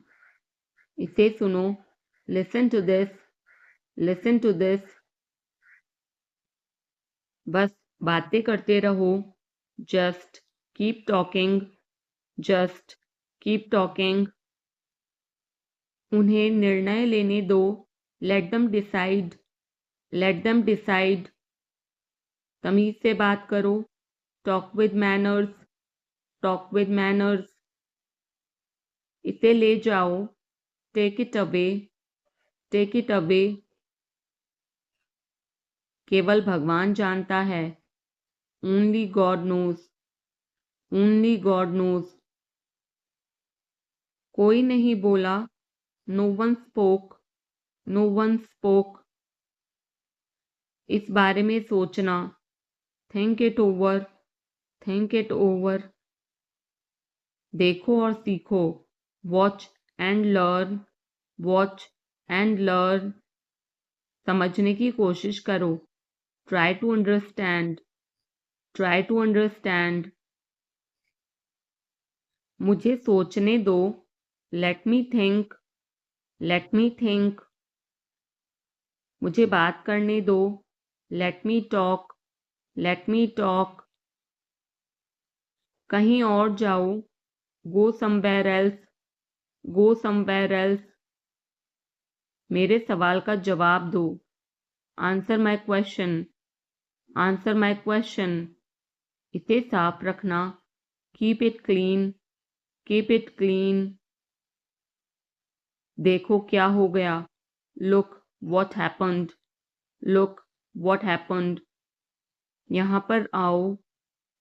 इसे सुनो, listen to this, listen to this. बस बातें करते रहो, just keep talking, just keep talking. उन्हें निर्णय लेने दो, let them decide, let them decide. तमीज से बात करो, talk with manners, talk with manners. इसे ले जाओ, take it away, take it away. केवल भगवान जानता है, only God knows, only God knows. कोई नहीं बोला, no one spoke, no one spoke. इस बारे में सोचना, think it over, think it over. देखो और सीखो, watch and learn, watch and learn. समझने की कोशिश करो, try to understand, try to understand. मुझे सोचने दो, let me think, let me think. मुझे बात करने दो, let me talk, let me talk. कहीं और जाओ, go somewhere else, go somewhere else. मेरे सवाल का जवाब दो, answer my question, answer my question. इसे साफ रखना, keep it clean, keep it clean. देखो क्या हो गया, look what happened, look what happened. यहाँ पर आओ,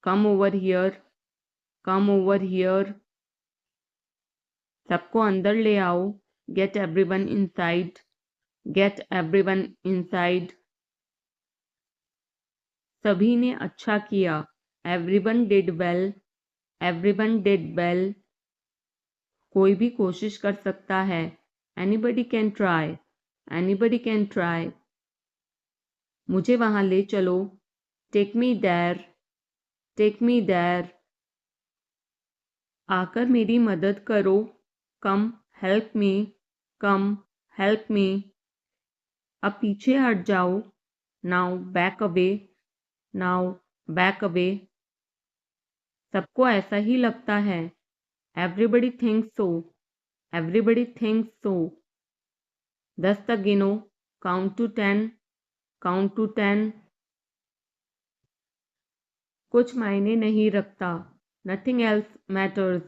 come over here, come over here. सबको अंदर ले आओ, get everyone inside, get everyone inside. सभी ने अच्छा किया, everyone did well, everyone did well. कोई भी कोशिश कर सकता है। Anybody can try. Anybody can try. मुझे वहां ले चलो। Take me there. Take me there. आकर मेरी मदद करो। Come help me. Come help me. अब पीछे हट जाओ। Now back away. Now back away. सबको ऐसा ही लगता है। Everybody thinks so. Everybody thinks so. 10 तक गिनो। Count to 10. Count to 10. कुछ मायने नहीं रखता। Nothing else matters.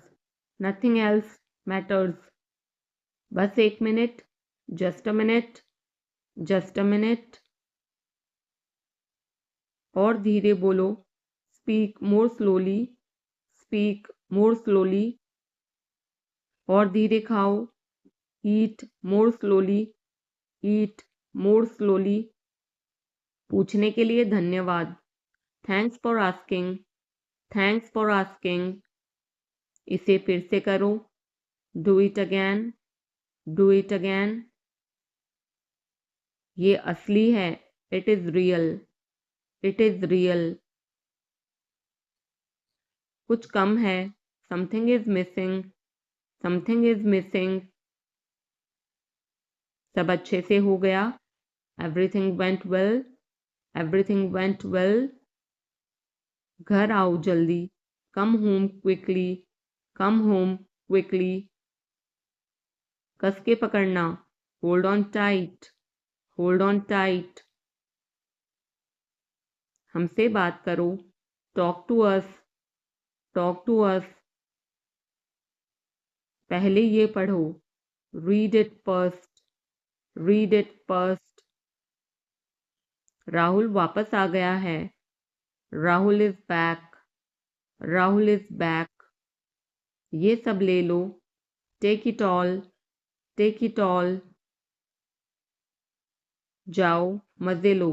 Nothing else matters. बस 1 minute. Just a minute. Just a minute. और धीरे बोलो। Speak more slowly. Speak more slowly. और धीरे खाओ। Eat more slowly. Eat more slowly. पूछने के लिए धन्यवाद। Thanks for asking. Thanks for asking. इसे फिर से करो। Do it again. Do it again. ये असली है। It is real. It is real. कुछ कम है। Something is missing. Something is missing. सब अच्छे से हो गया। Everything went well. Everything went well. घर आओ जल्दी। Come home quickly. Come home quickly. कस के पकड़ना। Hold on tight. Hold on tight. हमसे बात करो। Talk to us. Talk to us. पहले ये पढ़ो। Read it first. Read it first. Rahul वापस आ गया है। Rahul is back. Rahul is back. ये सब ले लो। Take it all. Take it all. जाओ मजे लो।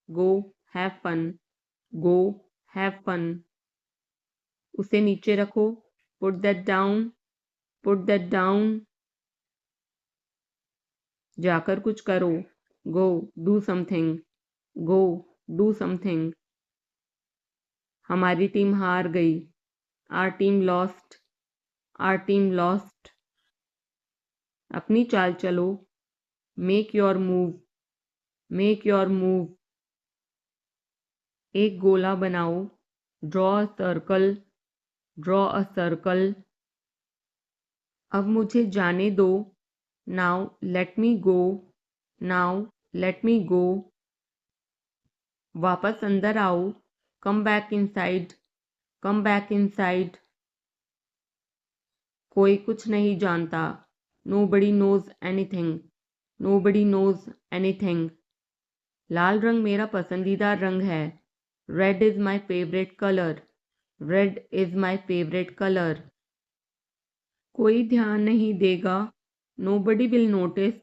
Go have fun. Go have fun. उसे नीचे रखो। Put that down. Put that down. जाकर कुछ करो। Go do something. Go do something. हमारी टीम हार गई। Our team lost. Our team lost. अपनी चाल चलो। Make your move. Make your move. एक गोला बनाओ। Draw a circle. Draw a circle. अब मुझे जाने दो। Now let me go. Now let me go. वापस अंदर आओ। Come back inside. Come back inside. कोई कुछ नहीं जानता। Nobody knows anything. Nobody knows anything. लाल रंग मेरा पसंदीदा रंग है। Red is my favorite color. Red is my favorite color. कोई ध्यान नहीं देगा। Nobody will notice.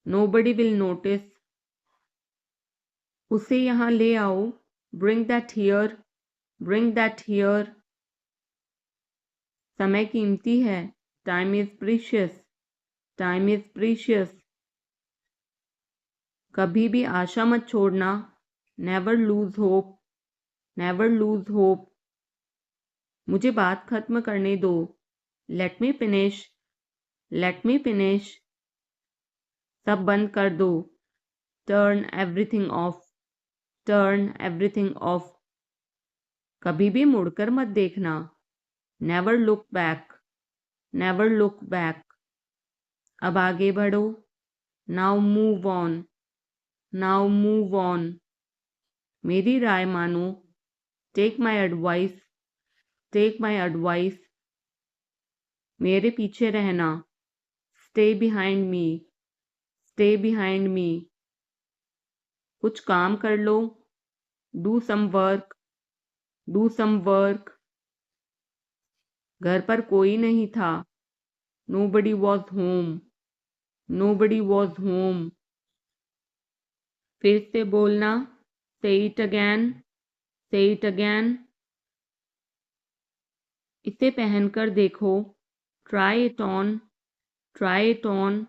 Nobody will notice. उसे यहाँ ले आओ। Bring that here. Bring that here. समय कीमती है। Time is precious. Time is precious. कभी भी आशा मत छोड़ना। Never lose hope. Never lose hope. मुझे बात खत्म करने दो। Let me finish. Let me finish. सब बंद कर दो। Turn everything off. Turn everything off. कभी भी मुड़कर मत देखना। Never look back. Never look back. अब आगे बढ़ो। Now move on. Now move on. मेरी राय मानो। Take my advice. Take my advice. मेरे पीछे रहना। Stay behind me. Stay behind me. कुछ काम कर लो। Do some work. Do some work. घर पर कोई नहीं था। Nobody was home. Nobody was home. फिर से बोलना। Say it again. Say it again. इसे पहनकर देखो। Try it on, try it on.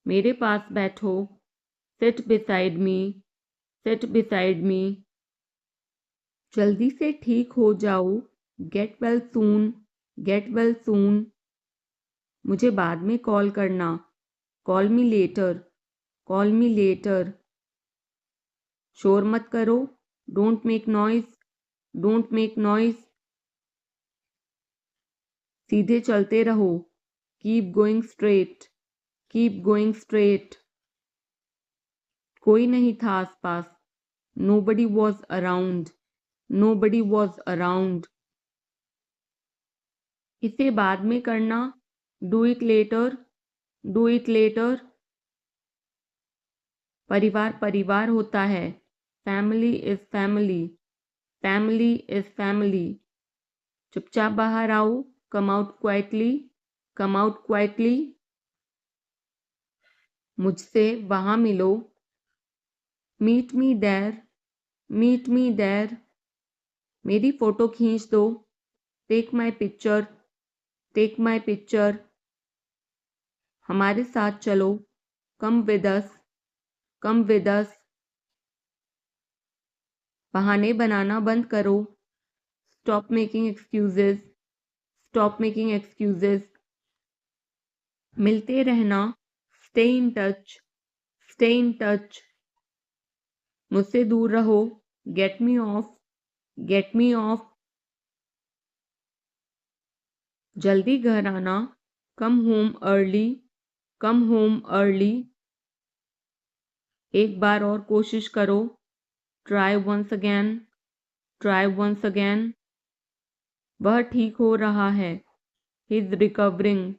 मेरे पास बैठो, seat beside me, seat beside me. जल्दी से ठीक हो जाओ, get well soon, get well soon. मुझे बाद में कॉल करना, call me later, call me later. शोर मत करो, don't make noise, don't make noise. सीधे चलते रहो, keep going straight, keep going straight. कोई नहीं था आसपास, nobody was around, nobody was around. इसे बाद में करना, do it later, do it later. परिवार परिवार होता है, family is family, family is family. चुपचाप बाहर आओ, come out quietly, come out quietly. मुझसे वहां मिलो, meet me there, meet me there. मेरी फोटो खींच दो, take my picture, take my picture. हमारे साथ चलो, come with us, come with us. बहाने बनाना बंद करो, stop making excuses, stop making excuses. मिलते रहना, stay in touch, stay in touch. मुझसे दूर रहो, get me off, get me off. जल्दी घर आना, come home early, come home early. एक बार और कोशिश करो, try once again, try once again. वह ठीक हो रहा है, he is recovering,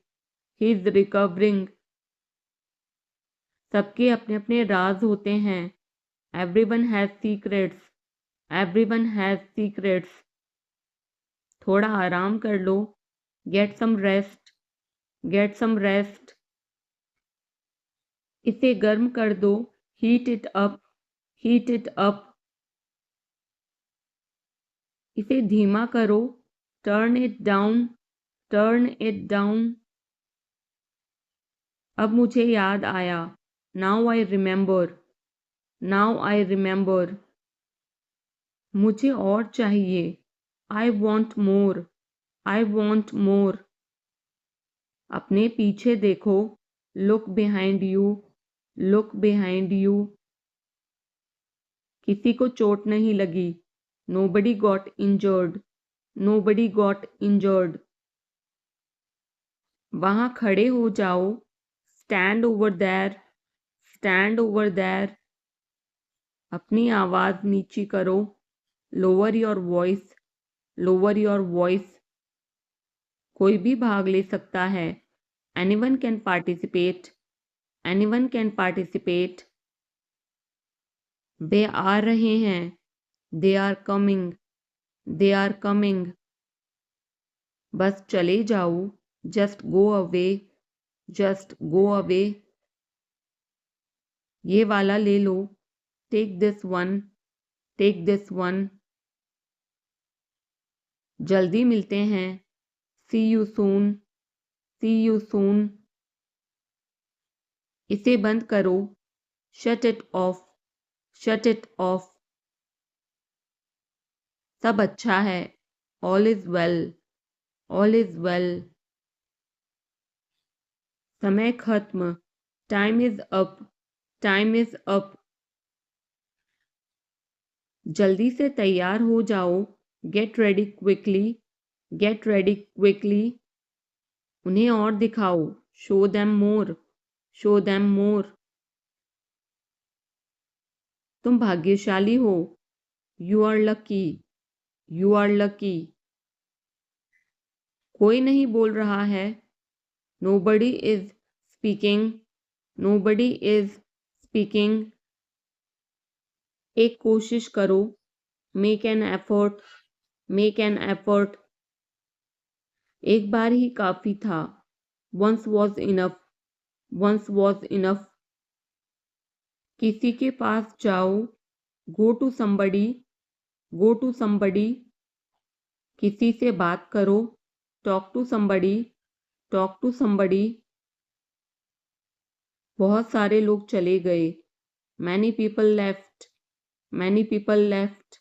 he is recovering. सबके अपने अपने राज होते हैं, everyone has secrets, everyone has secrets. थोड़ा आराम कर लो, get some rest, get some rest. इसे गर्म कर दो, heat it up, heat it up. इसे धीमा करो, turn it down, turn it down. अब मुझे याद आया, now I remember, now I remember. मुझे और चाहिए, I want more, I want more. अपने पीछे देखो, look behind you, look behind you. किसी को चोट नहीं लगी, nobody got injured, nobody got injured. वहां खड़े हो जाओ, stand over there, stand over there. अपनी आवाज नीची करो, lower your voice, lower your voice. कोई भी भाग ले सकता है, anyone can participate, anyone can participate. वे आ रहे हैं, they are coming, they are coming. बस चले जाओ, just go away, just go away. ये वाला ले लो, take this one, take this one. जल्दी मिलते हैं, see you soon, C you soon. इसे बंद करो, shut it off, shut it off. सब अच्छा है, all is well, all is well. समय खत्म, time is up, time is up. जल्दी से तैयार हो जाओ, get ready quickly, get ready quickly. उन्हें और दिखाओ, show them more, show them more. तुम भाग्यशाली हो, you are lucky, you are lucky. कोई नहीं बोल रहा है, nobody is speaking, nobody is speaking. एक कोशिश करो, make an effort, make an effort. एक बार ही काफी था, once was enough, once was enough. किसी के पास जाओ, go to somebody, go to somebody. किसी से बात करो, talk to somebody, talk to somebody. बहुत सारे लोग चले गए, many people left, many people left.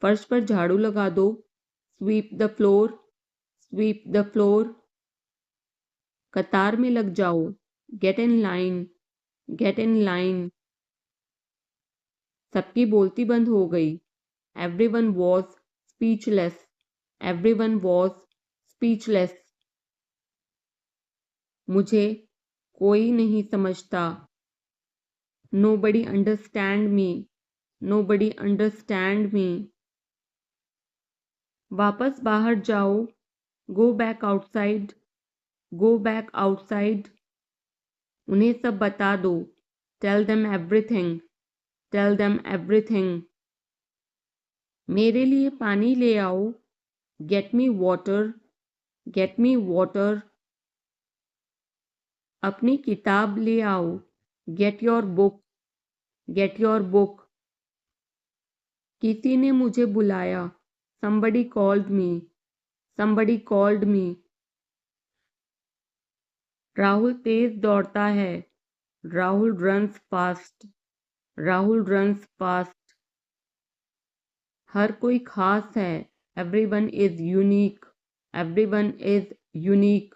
फर्श पर झाड़ू लगा दो, sweep the floor, sweep the floor. कतार में लग जाओ, get in line, get in line. सबकी बोलती बंद हो गई, everyone was speechless, everyone was speechless. मुझे कोई नहीं समझता, nobody understand me, nobody understand me. वापस बाहर जाओ, go back outside, go back outside. उन्हें सब बता दो, tell them everything, tell them everything. मेरे लिए पानी ले आओ, get me water, get me water. अपनी किताब ले आओ, get your book, get your book. किसी ने मुझे बुलाया, somebody called me, somebody called me. Rahul तेज दौड़ता है, Rahul runs fast, Rahul runs fast. हर कोई खास है, everyone is unique, everyone is unique.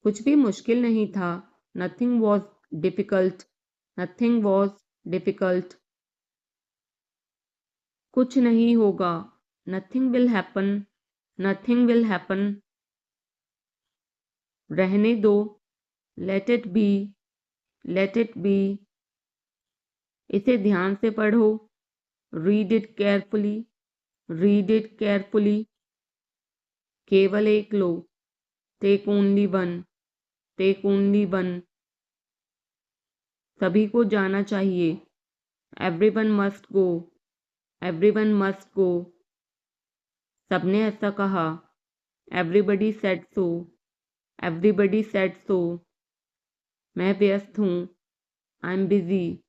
कुछ भी मुश्किल नहीं था, nothing was difficult, nothing was difficult. कुछ नहीं होगा, nothing will happen, nothing will happen. रहने दो, let it be, let it be. इसे ध्यान से पढ़ो, read it carefully, read it carefully. केवल एक लो, take only one, take only one. सभी को जाना चाहिए, everyone must go, everyone must go. सबने ऐसा कहा, everybody said so, everybody said so. मैं व्यस्त हूँ, I'm busy,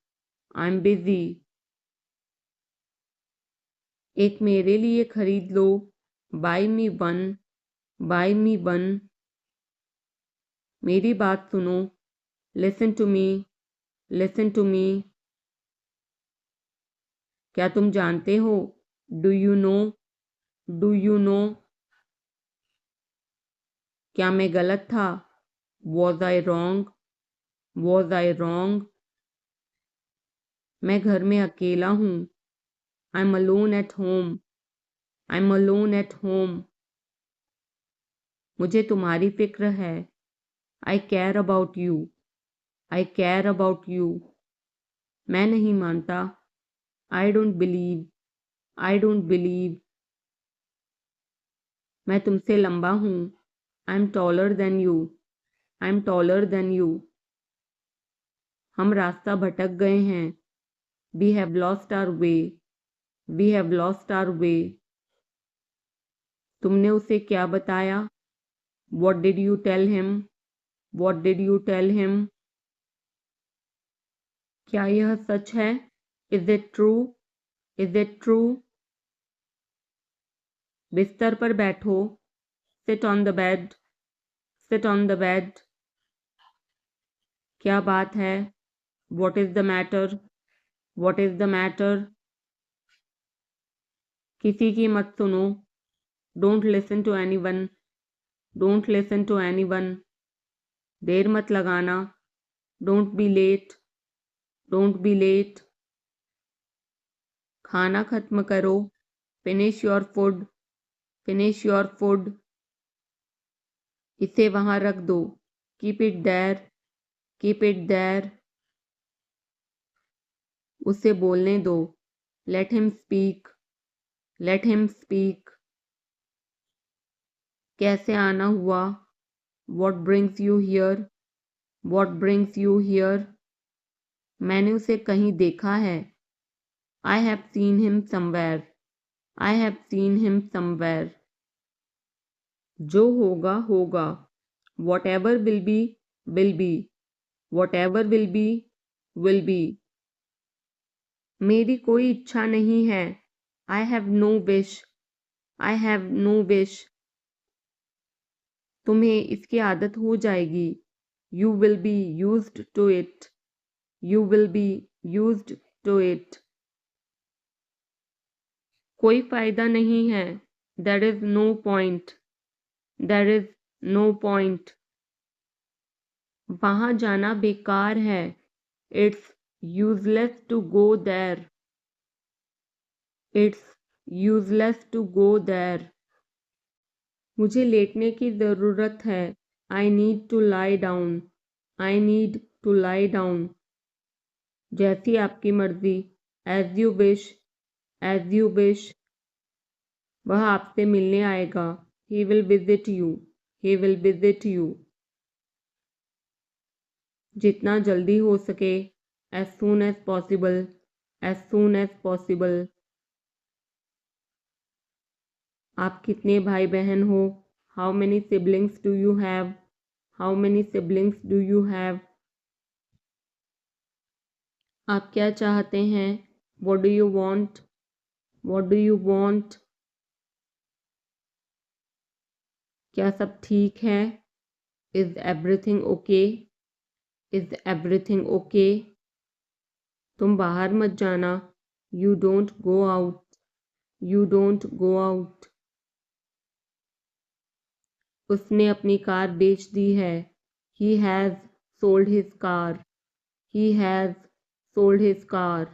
I'm busy. एक मेरे लिए खरीद लो, buy me one, buy me one. मेरी बात सुनो, listen to me, listen to me. क्या तुम जानते हो, do you know, do you know. क्या मैं गलत था, was I wrong, was I wrong. मैं घर में अकेला हूँ, I'm alone at home, I'm alone at home. मुझे तुम्हारी फिक्र है, I care about you, I care about you. मैं नहीं मानता, I don't believe, I don't believe. मैं तुमसे लंबा हूँ, I'm taller than you, I'm taller than you. हम रास्ता भटक गए हैं, we have lost our way, we have lost our way. तुमने उसे क्या बताया, what did you tell him, what did you tell him. क्या यह सच है, is it true, is it true. बिस्तर पर बैठो, sit on the bed, sit on the bed. क्या बात है, what is the matter, what is the matter. किसी की मत सुनो, don't listen to anyone, don't listen to anyone. देर मत लगाना, don't be late, don't be late. खाना खत्म करो, finish your food, finish your food. इसे वहां रख दो, keep it there, keep it there. उसे बोलने दो, let him speak, let him speak. कैसे आना हुआ, what brings you here, what brings you here. मैंने उसे कहीं देखा है, I have seen him somewhere, I have seen him somewhere. जो होगा होगा, whatever will be, will be, whatever will be, will be. मेरी कोई इच्छा नहीं है, I have no wish, I have no wish. तुम्हें इसकी आदत हो जाएगी। You will be used to it. You will be used to it. कोई फायदा नहीं है। There is no point. There is no point. वहां जाना बेकार है। It's useless to go there. It's useless to go there. मुझे लेटने की ज़रूरत है। I need to lie down. I need to lie down. जैसी आपकी मर्जी। As you wish. As you wish. वह आपसे मिलने आएगा। ही will visit you. He will visit you. जितना जल्दी हो सके। As soon as possible. As soon as possible. आप कितने भाई बहन हो? How many siblings do you have? How many siblings do you have? आप क्या चाहते हैं? What do you want? What do you want? क्या सब ठीक है? Is everything okay? Is everything okay? तुम बाहर मत जाना। You don't go out. You don't go out. उसने अपनी कार बेच दी है। He has sold his car. He has sold his car.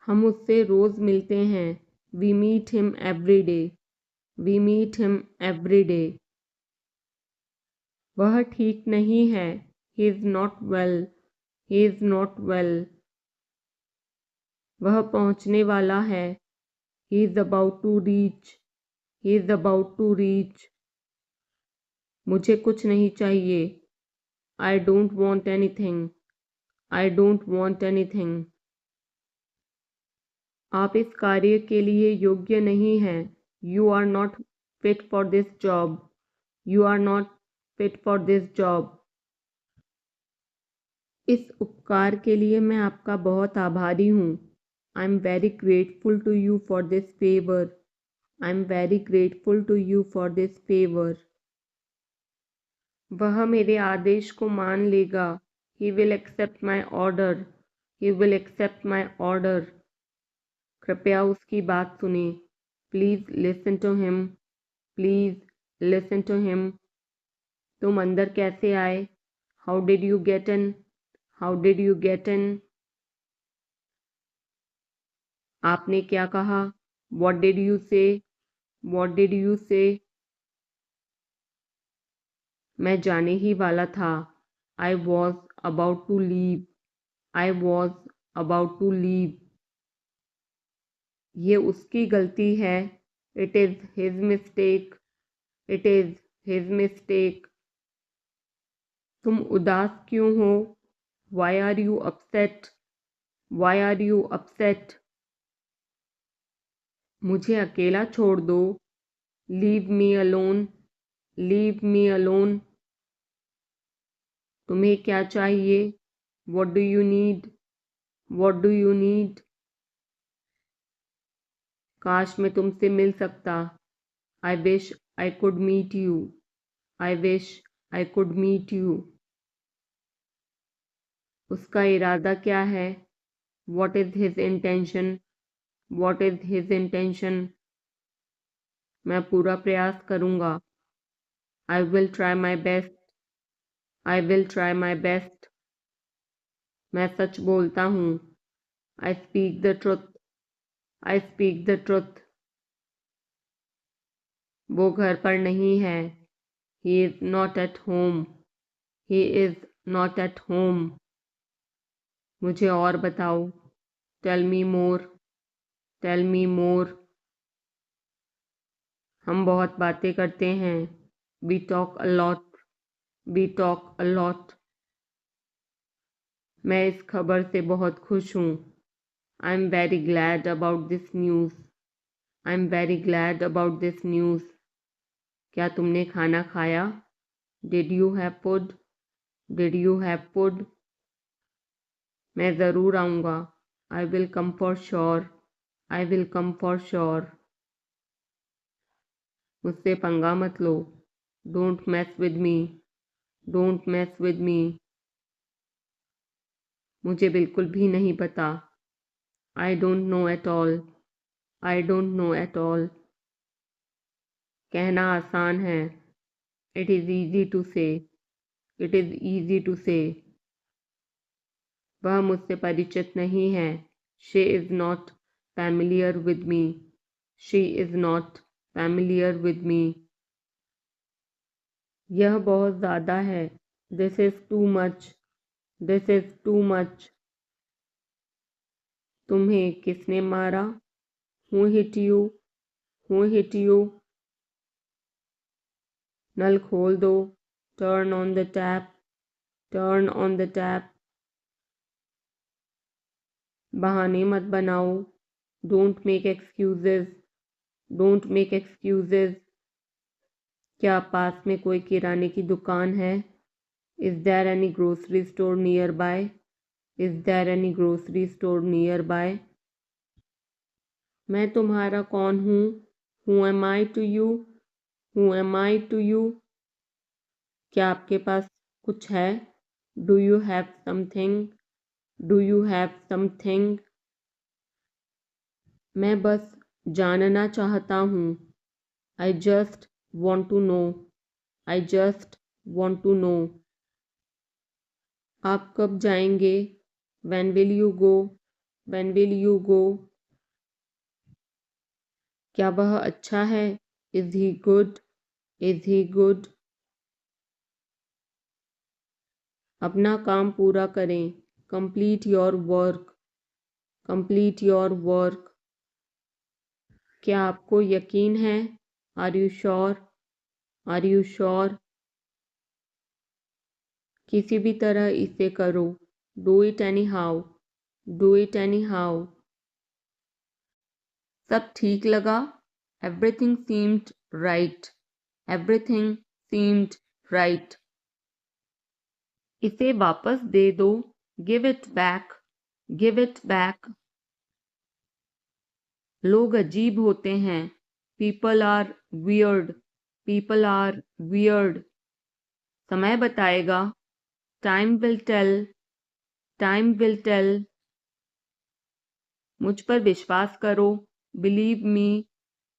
हम उससे रोज़ मिलते हैं। We meet him every day. We meet him every day. वह ठीक नहीं है। He is not well. He is not well. वह पहुंचने वाला है। He is about to reach. He is about to reach. मुझे कुछ नहीं चाहिए। I don't want anything. I don't want anything. आप इस कार्य के लिए योग्य नहीं हैं। You are not fit for this job. You are not fit for this job. इस उपकार के लिए मैं आपका बहुत आभारी हूँ। I am very grateful to you for this favour. I am very grateful to you for this favour. वह मेरे आदेश को मान लेगा। He will accept my order. He will accept my order. कृपया उसकी बात सुने। Please listen to him. Please listen to him. तुम अंदर कैसे आए? How did you get in? How did you get in? आपने क्या कहा? What did you say? What did you say? मैं जाने ही वाला था। I was about to leave. I was about to leave. ये उसकी गलती है। It is his mistake. It is his mistake. तुम उदास क्यों हो? Why are you upset? Why are you upset? मुझे अकेला छोड़ दो। Leave me alone. Leave me alone. तुम्हें क्या चाहिए? What do you need? What do you need? काश मैं तुमसे मिल सकता। I wish I could meet you. I wish I could meet you. उसका इरादा क्या है? What is his intention? What is his intention? मैं पूरा प्रयास करूँगा। I will try my best. I will try my best. मैं सच बोलता हूँ। आई speak the truth. I speak the truth. वो घर पर नहीं है। He is not at home. He is not at home. मुझे और बताओ। Tell me more. Tell me more. हम बहुत बातें करते हैं। We talk a lot. We talk a lot. मैं इस खबर से बहुत खुश हूँ। I am very glad about this news. I am very glad about this news. क्या तुमने खाना खाया? Did you have food? Did you have food? मैं ज़रूर आऊँगा। I will come for sure. I will come for sure. मुझसे पंगा मत लो। Don't mess with me. Don't mess with me. मुझे बिल्कुल भी नहीं पता। I don't know at all. I don't know at all. कहना आसान है। It is easy to say. It is easy to say. वह मुझसे परिचित नहीं है। She is not familiar with me. She is not familiar with me. यह बहुत ज़्यादा है। This is too much. This is too much. तुम्हें किसने मारा? Who hit you? Who hit you? नल खोल दो। Turn on the tap. Turn on the tap. बहाने मत बनाओ। Don't make excuses. Don't make excuses. क्या पास में कोई किराने की दुकान है? Is there any grocery store nearby? Is there any grocery store nearby? मैं तुम्हारा कौन हूँ? Who am I to you? Who am I to you? क्या आपके पास कुछ है? Do you have something? Do you have something? मैं बस जानना चाहता हूँ। I just want to know. I just want to know. आप कब जाएंगे? When will you go? When will you go? क्या वह अच्छा है? Is he good? Is he good? अपना काम पूरा करें। Complete your work. Complete your work. क्या आपको यकीन है? Are you sure? Are you sure? किसी भी तरह इसे करो। Do it anyhow. Do it anyhow. सब ठीक लगा? Everything seemed right. Everything seemed right. इसे वापस दे दो। Give it back. Give it back. लोग अजीब होते हैं। People are weird. People are weird. समय बताएगा। Time will tell. Time will tell. मुझ पर विश्वास करो। Believe me.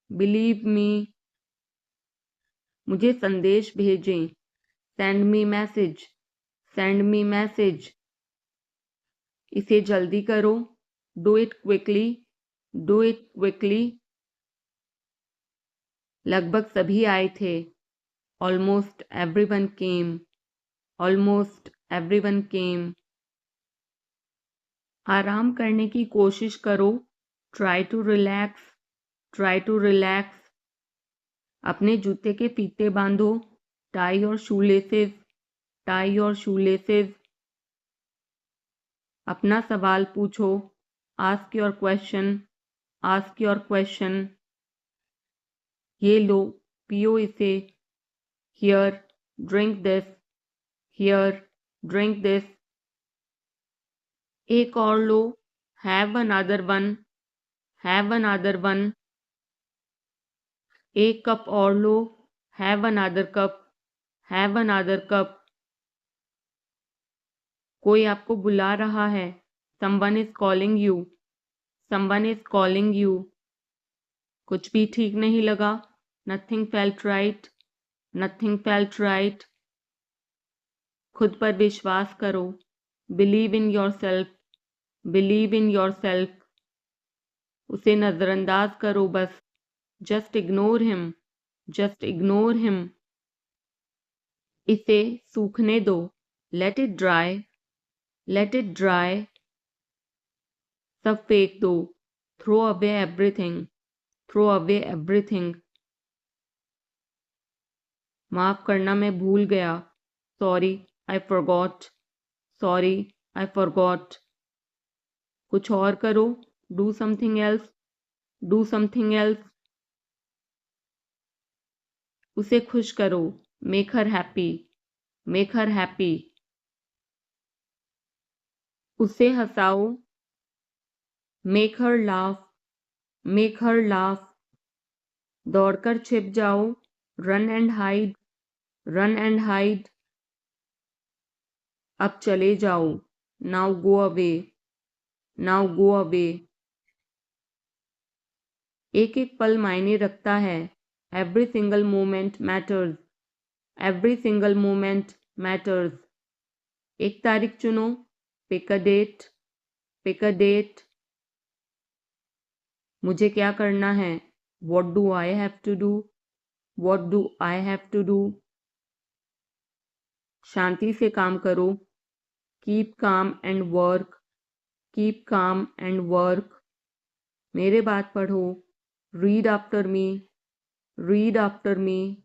Believe me. मुझे संदेश भेजें। Send me message. Send me message. इसे जल्दी करो। Do it quickly. Do it quickly. लगभग सभी आए थे। Almost everyone came. Almost everyone came. आराम करने की कोशिश करो। Try to relax. Try to relax. अपने जूते के फीते बांधो। Tie your shoelaces. Tie your shoelaces. अपना सवाल पूछो। Ask your question. Ask your question. ये लो, पियो इसे। Here, drink this. Here, drink this. एक और लो। Have another one. Have another one. एक कप और लो। Have another cup. Have another cup. कोई आपको बुला रहा है। Someone is calling you. Someone is calling you. कुछ भी ठीक नहीं लगा। Nothing felt right. Nothing felt right. खुद पर विश्वास करो। Believe in yourself. Believe in yourself. उसे नज़रअंदाज करो बस। Just ignore him. Just ignore him. इसे सूखने दो। Let it dry. Let it dry. सब फेंक दो। Throw away everything. Throw away everything. माफ करना, मैं भूल गया। Sorry, I forgot. Sorry, I forgot. कुछ और करो। Do something else. Do something else. उसे खुश करो। Make her happy. Make her happy. उसे हंसाओ। Make her laugh. Make her laugh. दौड़कर छिप जाओ, run and hide, run and hide. अब चले जाओ, now go away, now go away. एक एक पल मायने रखता है, every single moment matters, every single moment matters. एक तारीख चुनो, pick a date, pick a date. मुझे क्या करना है, what do I have to do, what do I have to do. शांति से काम करो, keep calm and work, keep calm and work. मेरे बात पढ़ो, read after me, read after me.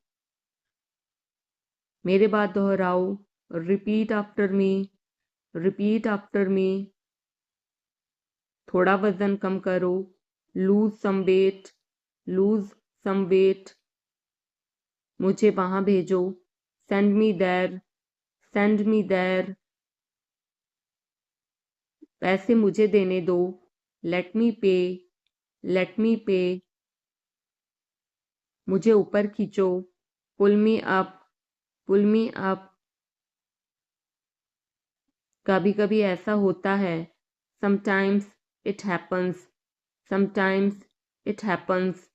मेरे बात दोहराओ, repeat after me, repeat after me. थोड़ा वजन कम करो, lose some weight, lose some weight. मुझे वहां भेजो, send me there, send me there. पैसे मुझे देने दो, लेट मी पे, लेट मी पे। मुझे ऊपर खींचो, pull me up, pull me up. कभी कभी ऐसा होता है, sometimes it happens, sometimes it happens.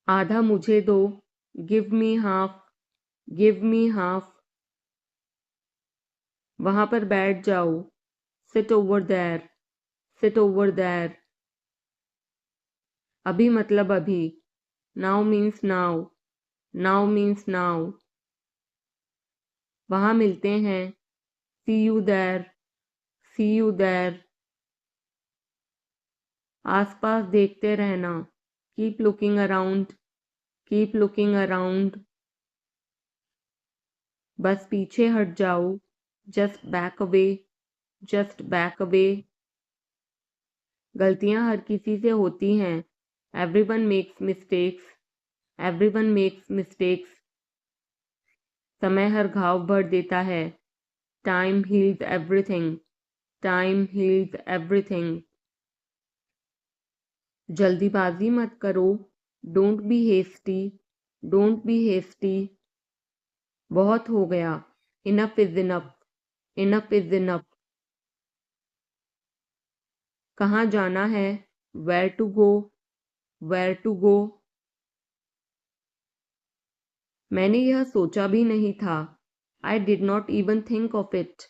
आधा मुझे दो, give me half, give me half. वहां पर बैठ जाओ, sit over there, sit over there. अभी मतलब अभी, now means now, now means now. वहां मिलते हैं, see you there, see you there. आसपास देखते रहना, keep looking around, keep looking around. बस पीछे हट जाओ, just back away, just back away. गलतियां हर किसी से होती हैं, everyone makes mistakes, everyone makes mistakes. समय हर घाव भर देता है, time heals everything, time heals everything. जल्दीबाजी मत करो, don't be hasty, don't be hasty. बहुत हो गया, enough is enough, enough is enough. कहाँ जाना है, where to go, where to go. मैंने यह सोचा भी नहीं था, I did not even think of it,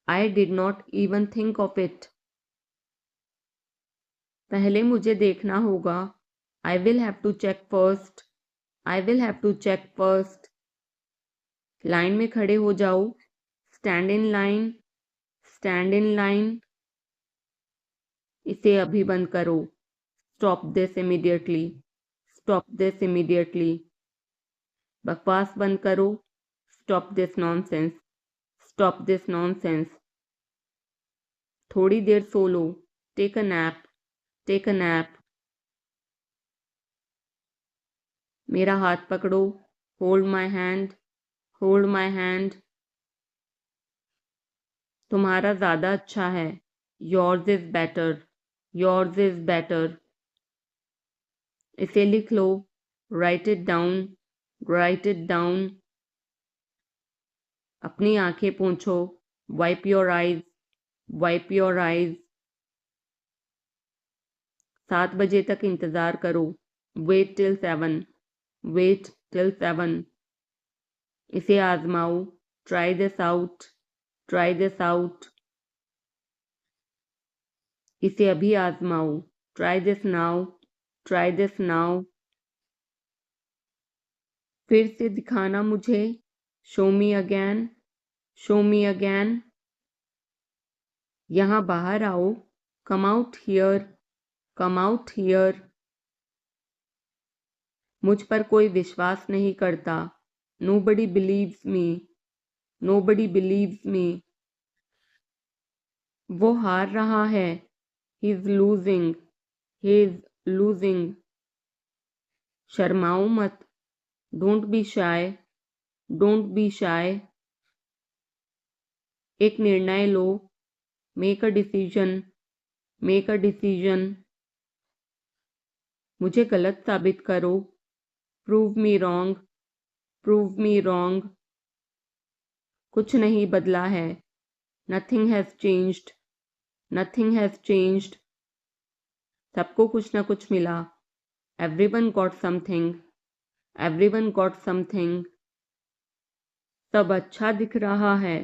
I did not even think of it. पहले मुझे देखना होगा, I will have to check first, I will have to check first. Line में खड़े हो जाओ, stand in line, stand in line. इसे अभी बंद करो, stop this immediately, stop this immediately. बकवास बंद करो, stop this nonsense, stop this nonsense. थोड़ी देर सो लो, take a nap, take a nap. मेरा हाथ पकड़ो, hold my hand, hold my hand. तुम्हारा ज़्यादा अच्छा है, yours is better, yours is better. इसे लिख लो, write it down, write it down. अपनी आंखें पोंछो, wipe your eyes, wipe your eyes. 7 बजे तक इंतज़ार करो, वेट टिल 7, वेट टिल 7। इसे आजमाओ, try this out, try this out. इसे अभी आजमाओ, try this now, try this now. फिर से दिखाना मुझे, show me again, show me again. यहाँ बाहर आओ, come out here, come out here. मुझ पर कोई विश्वास नहीं करता, nobody believes me, nobody believes me. वो हार रहा है, he is losing, he is losing. शर्माओ मत, don't be shy, don't be shy. एक निर्णय लो, make a decision, make a decision. मुझे गलत साबित करो, prove me wrong, prove me wrong. कुछ नहीं बदला है, nothing has changed, nothing has changed. सबको कुछ ना कुछ मिला, everyone got something, everyone got something. सब अच्छा दिख रहा है,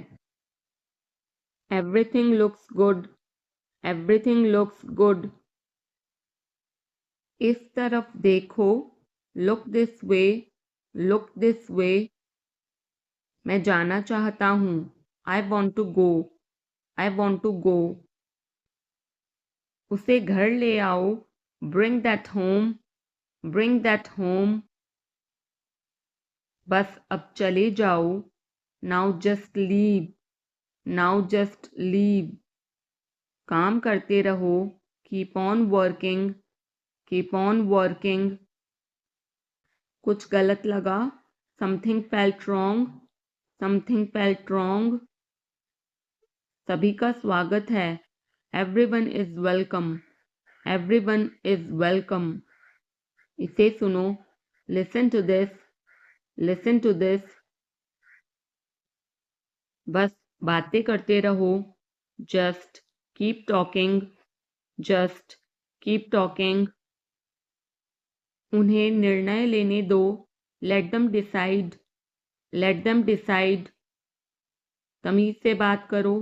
everything looks good, everything looks good. इस तरफ देखो, look this way, look this way. मैं जाना चाहता हूँ, I want to go, I want to गो। उसे घर ले आओ, bring that home, bring that home. बस अब चले जाओ, now just leave, now just leave. काम करते रहो, keep on working, keep on working. कुछ गलत लगा, something felt wrong, something felt wrong. सभी का स्वागत है, everyone is welcome, everyone is welcome. इसे सुनो, listen to this, listen to this. बस बातें करते रहो, just keep talking, just keep talking. उन्हें निर्णय लेने दो, let them decide, let them decide. तमीज से बात करो,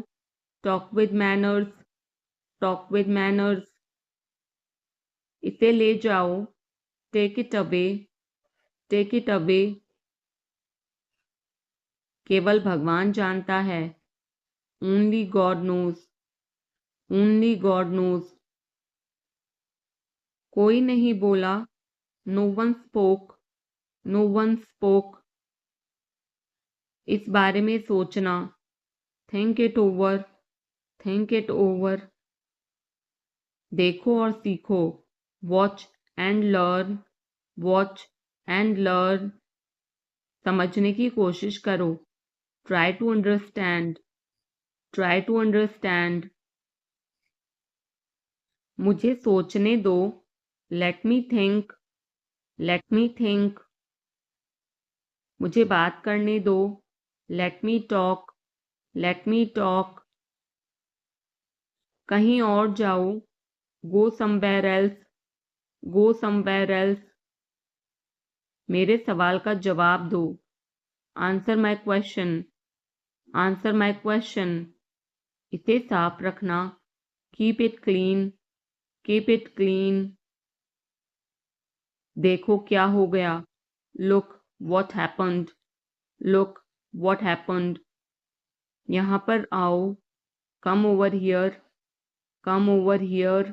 talk with manners, talk with manners. इसे ले जाओ, take it away, take it away. केवल भगवान जानता है, only God knows, only God knows. कोई नहीं बोला, no one spoke, no one spoke. इस बारे में सोचना, think it over, think it over. देखो और सीखो, watch and learn, watch and learn. समझने की कोशिश करो, try to understand, try to understand. मुझे सोचने दो, let me think, let me think. मुझे बात करने दो, let me talk, let me talk. कहीं और जाओ, go somewhere else, go somewhere else. मेरे सवाल का जवाब दो, answer my question, answer my question. इसे साफ रखना, keep it clean, keep it clean. देखो क्या हो गया, look what happened, look what happened. यहाँ पर आओ, come over here, come over here.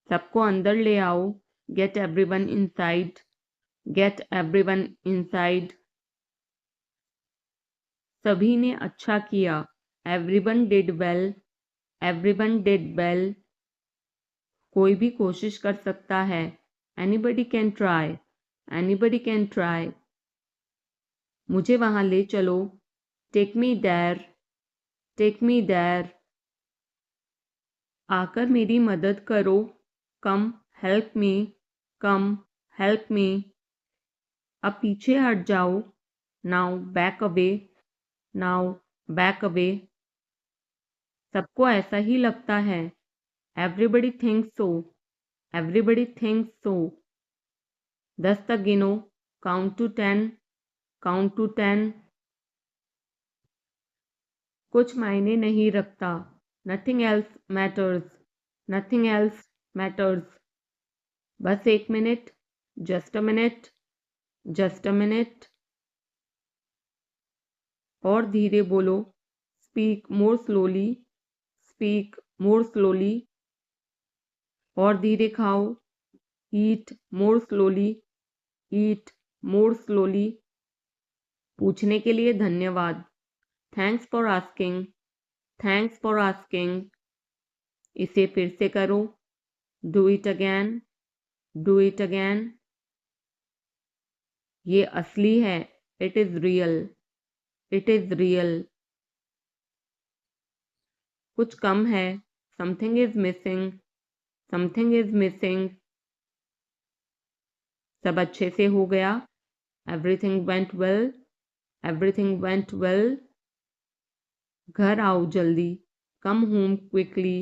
सबको अंदर ले आओ, get everyone inside, get everyone inside. सभी ने अच्छा किया, everyone did well, everyone did well. कोई भी कोशिश कर सकता है, anybody can try, anybody can try. मुझे वहां ले चलो, take me there, take me there. आकर मेरी मदद करो, कम हेल्प मी, कम हेल्प मी। अब पीछे हट जाओ, now back away, now back away. सबको ऐसा ही लगता है, एवरीबडी थिंक्स सो, एवरीबडी थिंक्स सो। 10 तक गिनो, काउंट टू 10, काउंट टू 10। कुछ मायने नहीं रखता, nothing else matters, nothing else matters. बस 1 minute, just a minute, just a minute. और धीरे बोलो, speak more slowly, speak more slowly. और धीरे खाओ, ईट मोर स्लोली, ईट मोर स्लोली। पूछने के लिए धन्यवाद, thanks for asking, thanks for asking. इसे फिर से करो, do it again, do it again. ये असली है, it is real, it is real. कुछ कम है, something is missing, something is missing. सब अच्छे से हो गया। Everything went well, everything went well. घर आओ जल्दी, come home quickly,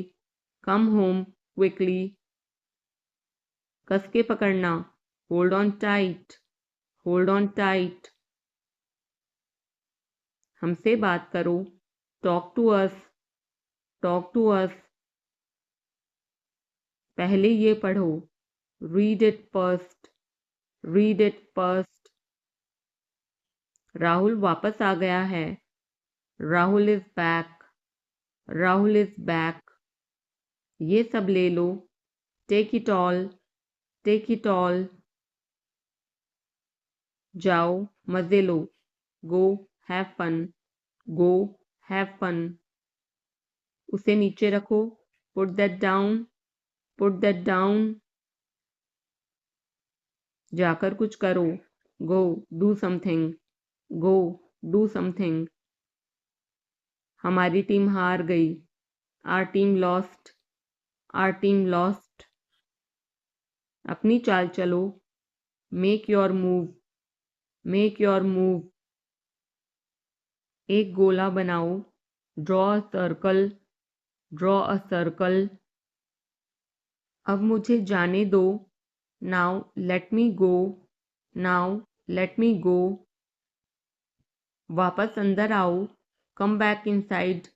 come home quickly. कस के पकड़ना, hold on tight, hold on tight. हमसे बात करो, talk to us, talk to us. पहले ये पढ़ो, read it first, read it first. Rahul वापस आ गया है, Rahul is back, Rahul is back. ये सब ले लो, take it all, take it all. जाओ मजे लो, go have fun, go have fun. उसे नीचे रखो, put that down, put that down. जाकर कुछ करो, go do something, go do something. हमारी टीम हार गई, our team lost, are team lost. अपनी चाल चलो, make your move, make your move. एक गोला बनाओ, draw a circle, draw a circle. अब मुझे जाने दो, now let me go, now let me go. वापस अंदर आओ, come back inside,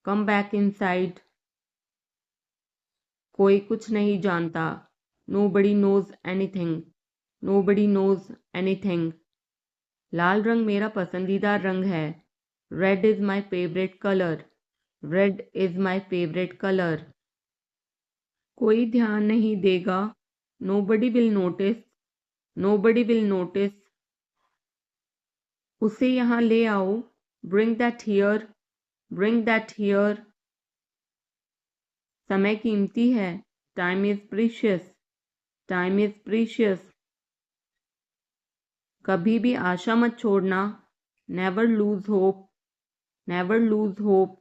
come back inside. कोई कुछ नहीं जानता, nobody knows anything, nobody knows anything. लाल रंग मेरा पसंदीदा रंग है, red is my favourite colour, red is my favourite colour. कोई ध्यान नहीं देगा, nobody will notice, nobody will notice. उसे यहाँ ले आओ, bring that here, bring that here. समय कीमती है, time is precious, time is precious. कभी भी आशा मत छोड़ना, never lose hope, never lose hope.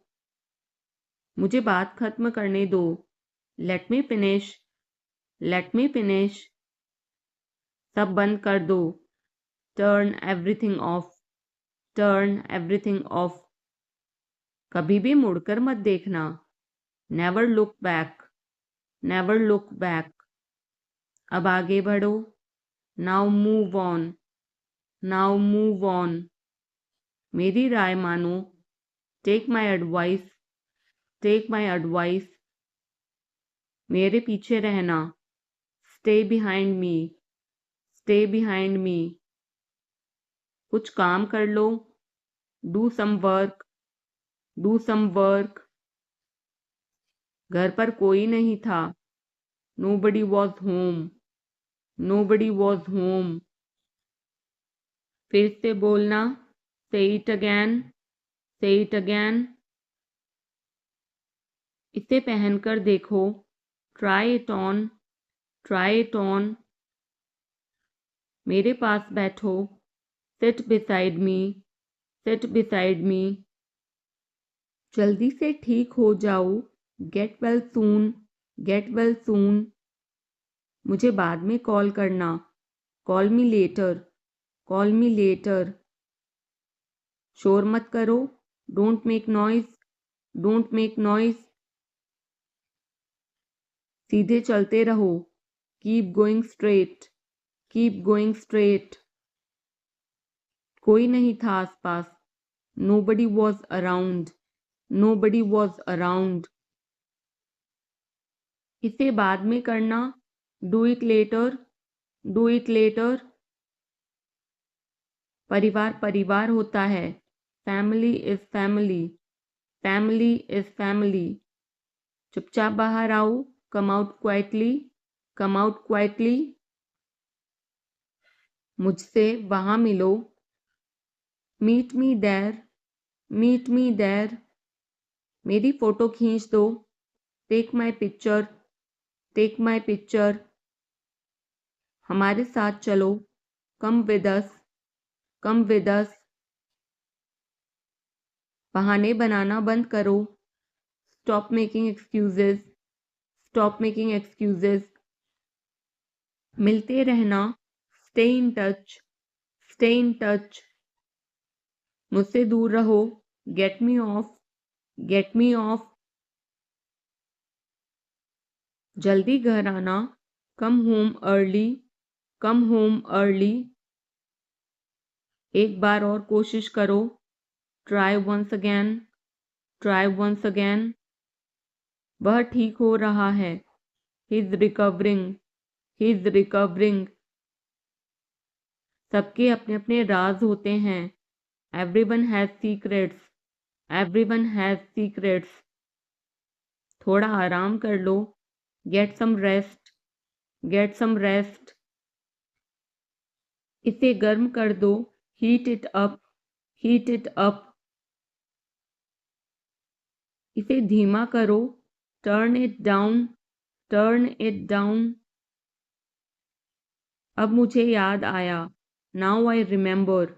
मुझे बात खत्म करने दो, let me finish, let me finish. सब बंद कर दो, turn everything of, turn everything of. कभी भी मुड़कर मत देखना, never look back, never look back. अब आगे बढ़ो, now move on, now move on. मेरी राय मानो, take my advice, take my advice. मेरे पीछे रहना, stay behind me, stay behind me. कुछ काम कर लो, do some work, do some work. घर पर कोई नहीं था, nobody was home, nobody was home. फिर से बोलना, say it again, say it again. इसे पहनकर देखो, try it on, try it on. मेरे पास बैठो, seat beside me, seat beside me. जल्दी से ठीक हो जाओ, get well soon, get well soon. मुझे बाद में कॉल करना, call me later, call me later. शोर मत करो, don't make noise, don't make noise. सीधे चलते रहो, keep going straight, keep going straight. कोई नहीं था आसपास, nobody was around, nobody was around. इसे बाद में करना, do it later, do it later. परिवार परिवार होता है, family is family, family is family. चुपचाप बाहर आओ, come out quietly, come out quietly. मुझसे वहां मिलो, meet me there, meet me there. मेरी फोटो खींच दो, take my picture, take my picture. हमारे साथ चलो, come with us, come with us. बहाने बनाना बंद करो, stop making excuses, stop making excuses. मिलते रहना, stay in touch, stay in touch. मुझसे दूर रहो, get me off, get me off. जल्दी घर आना, come home early, come home early. एक बार और कोशिश करो, try once again, try once again. वह ठीक हो रहा है, he is recovering, he is recovering. सबके अपने अपने राज होते हैं, everyone has secrets, everyone has secrets. थोड़ा आराम कर लो, get some rest, get some rest. इसे गर्म कर दो, heat it up, heat it up. इसे धीमा करो, turn it down, turn it down. अब मुझे याद आया, now I remember,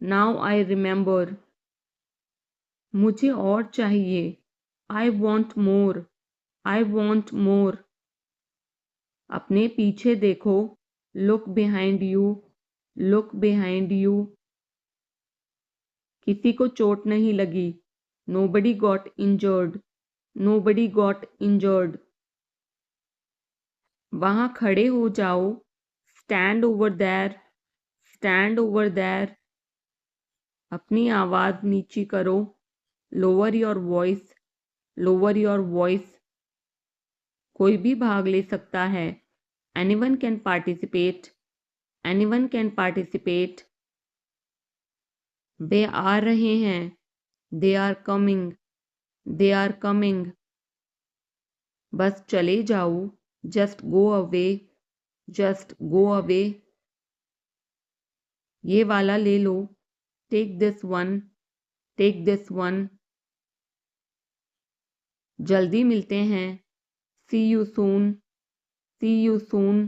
now I remember. मुझे और चाहिए, I want more, I want more. अपने पीछे देखो, look behind you, look behind you. किसी को चोट नहीं लगी, nobody got injured, nobody got injured. वहां खड़े हो जाओ, stand over there, stand over there. अपनी आवाज नीची करो, lower your voice, lower your voice. कोई भी भाग ले सकता है, anyone can participate, anyone can participate. वे आ रहे हैं, they are coming, they are coming. बस चले जाओ, just go away, just go away. ये वाला ले लो, take this one, take this one. जल्दी मिलते हैं, see you soon, C you soon.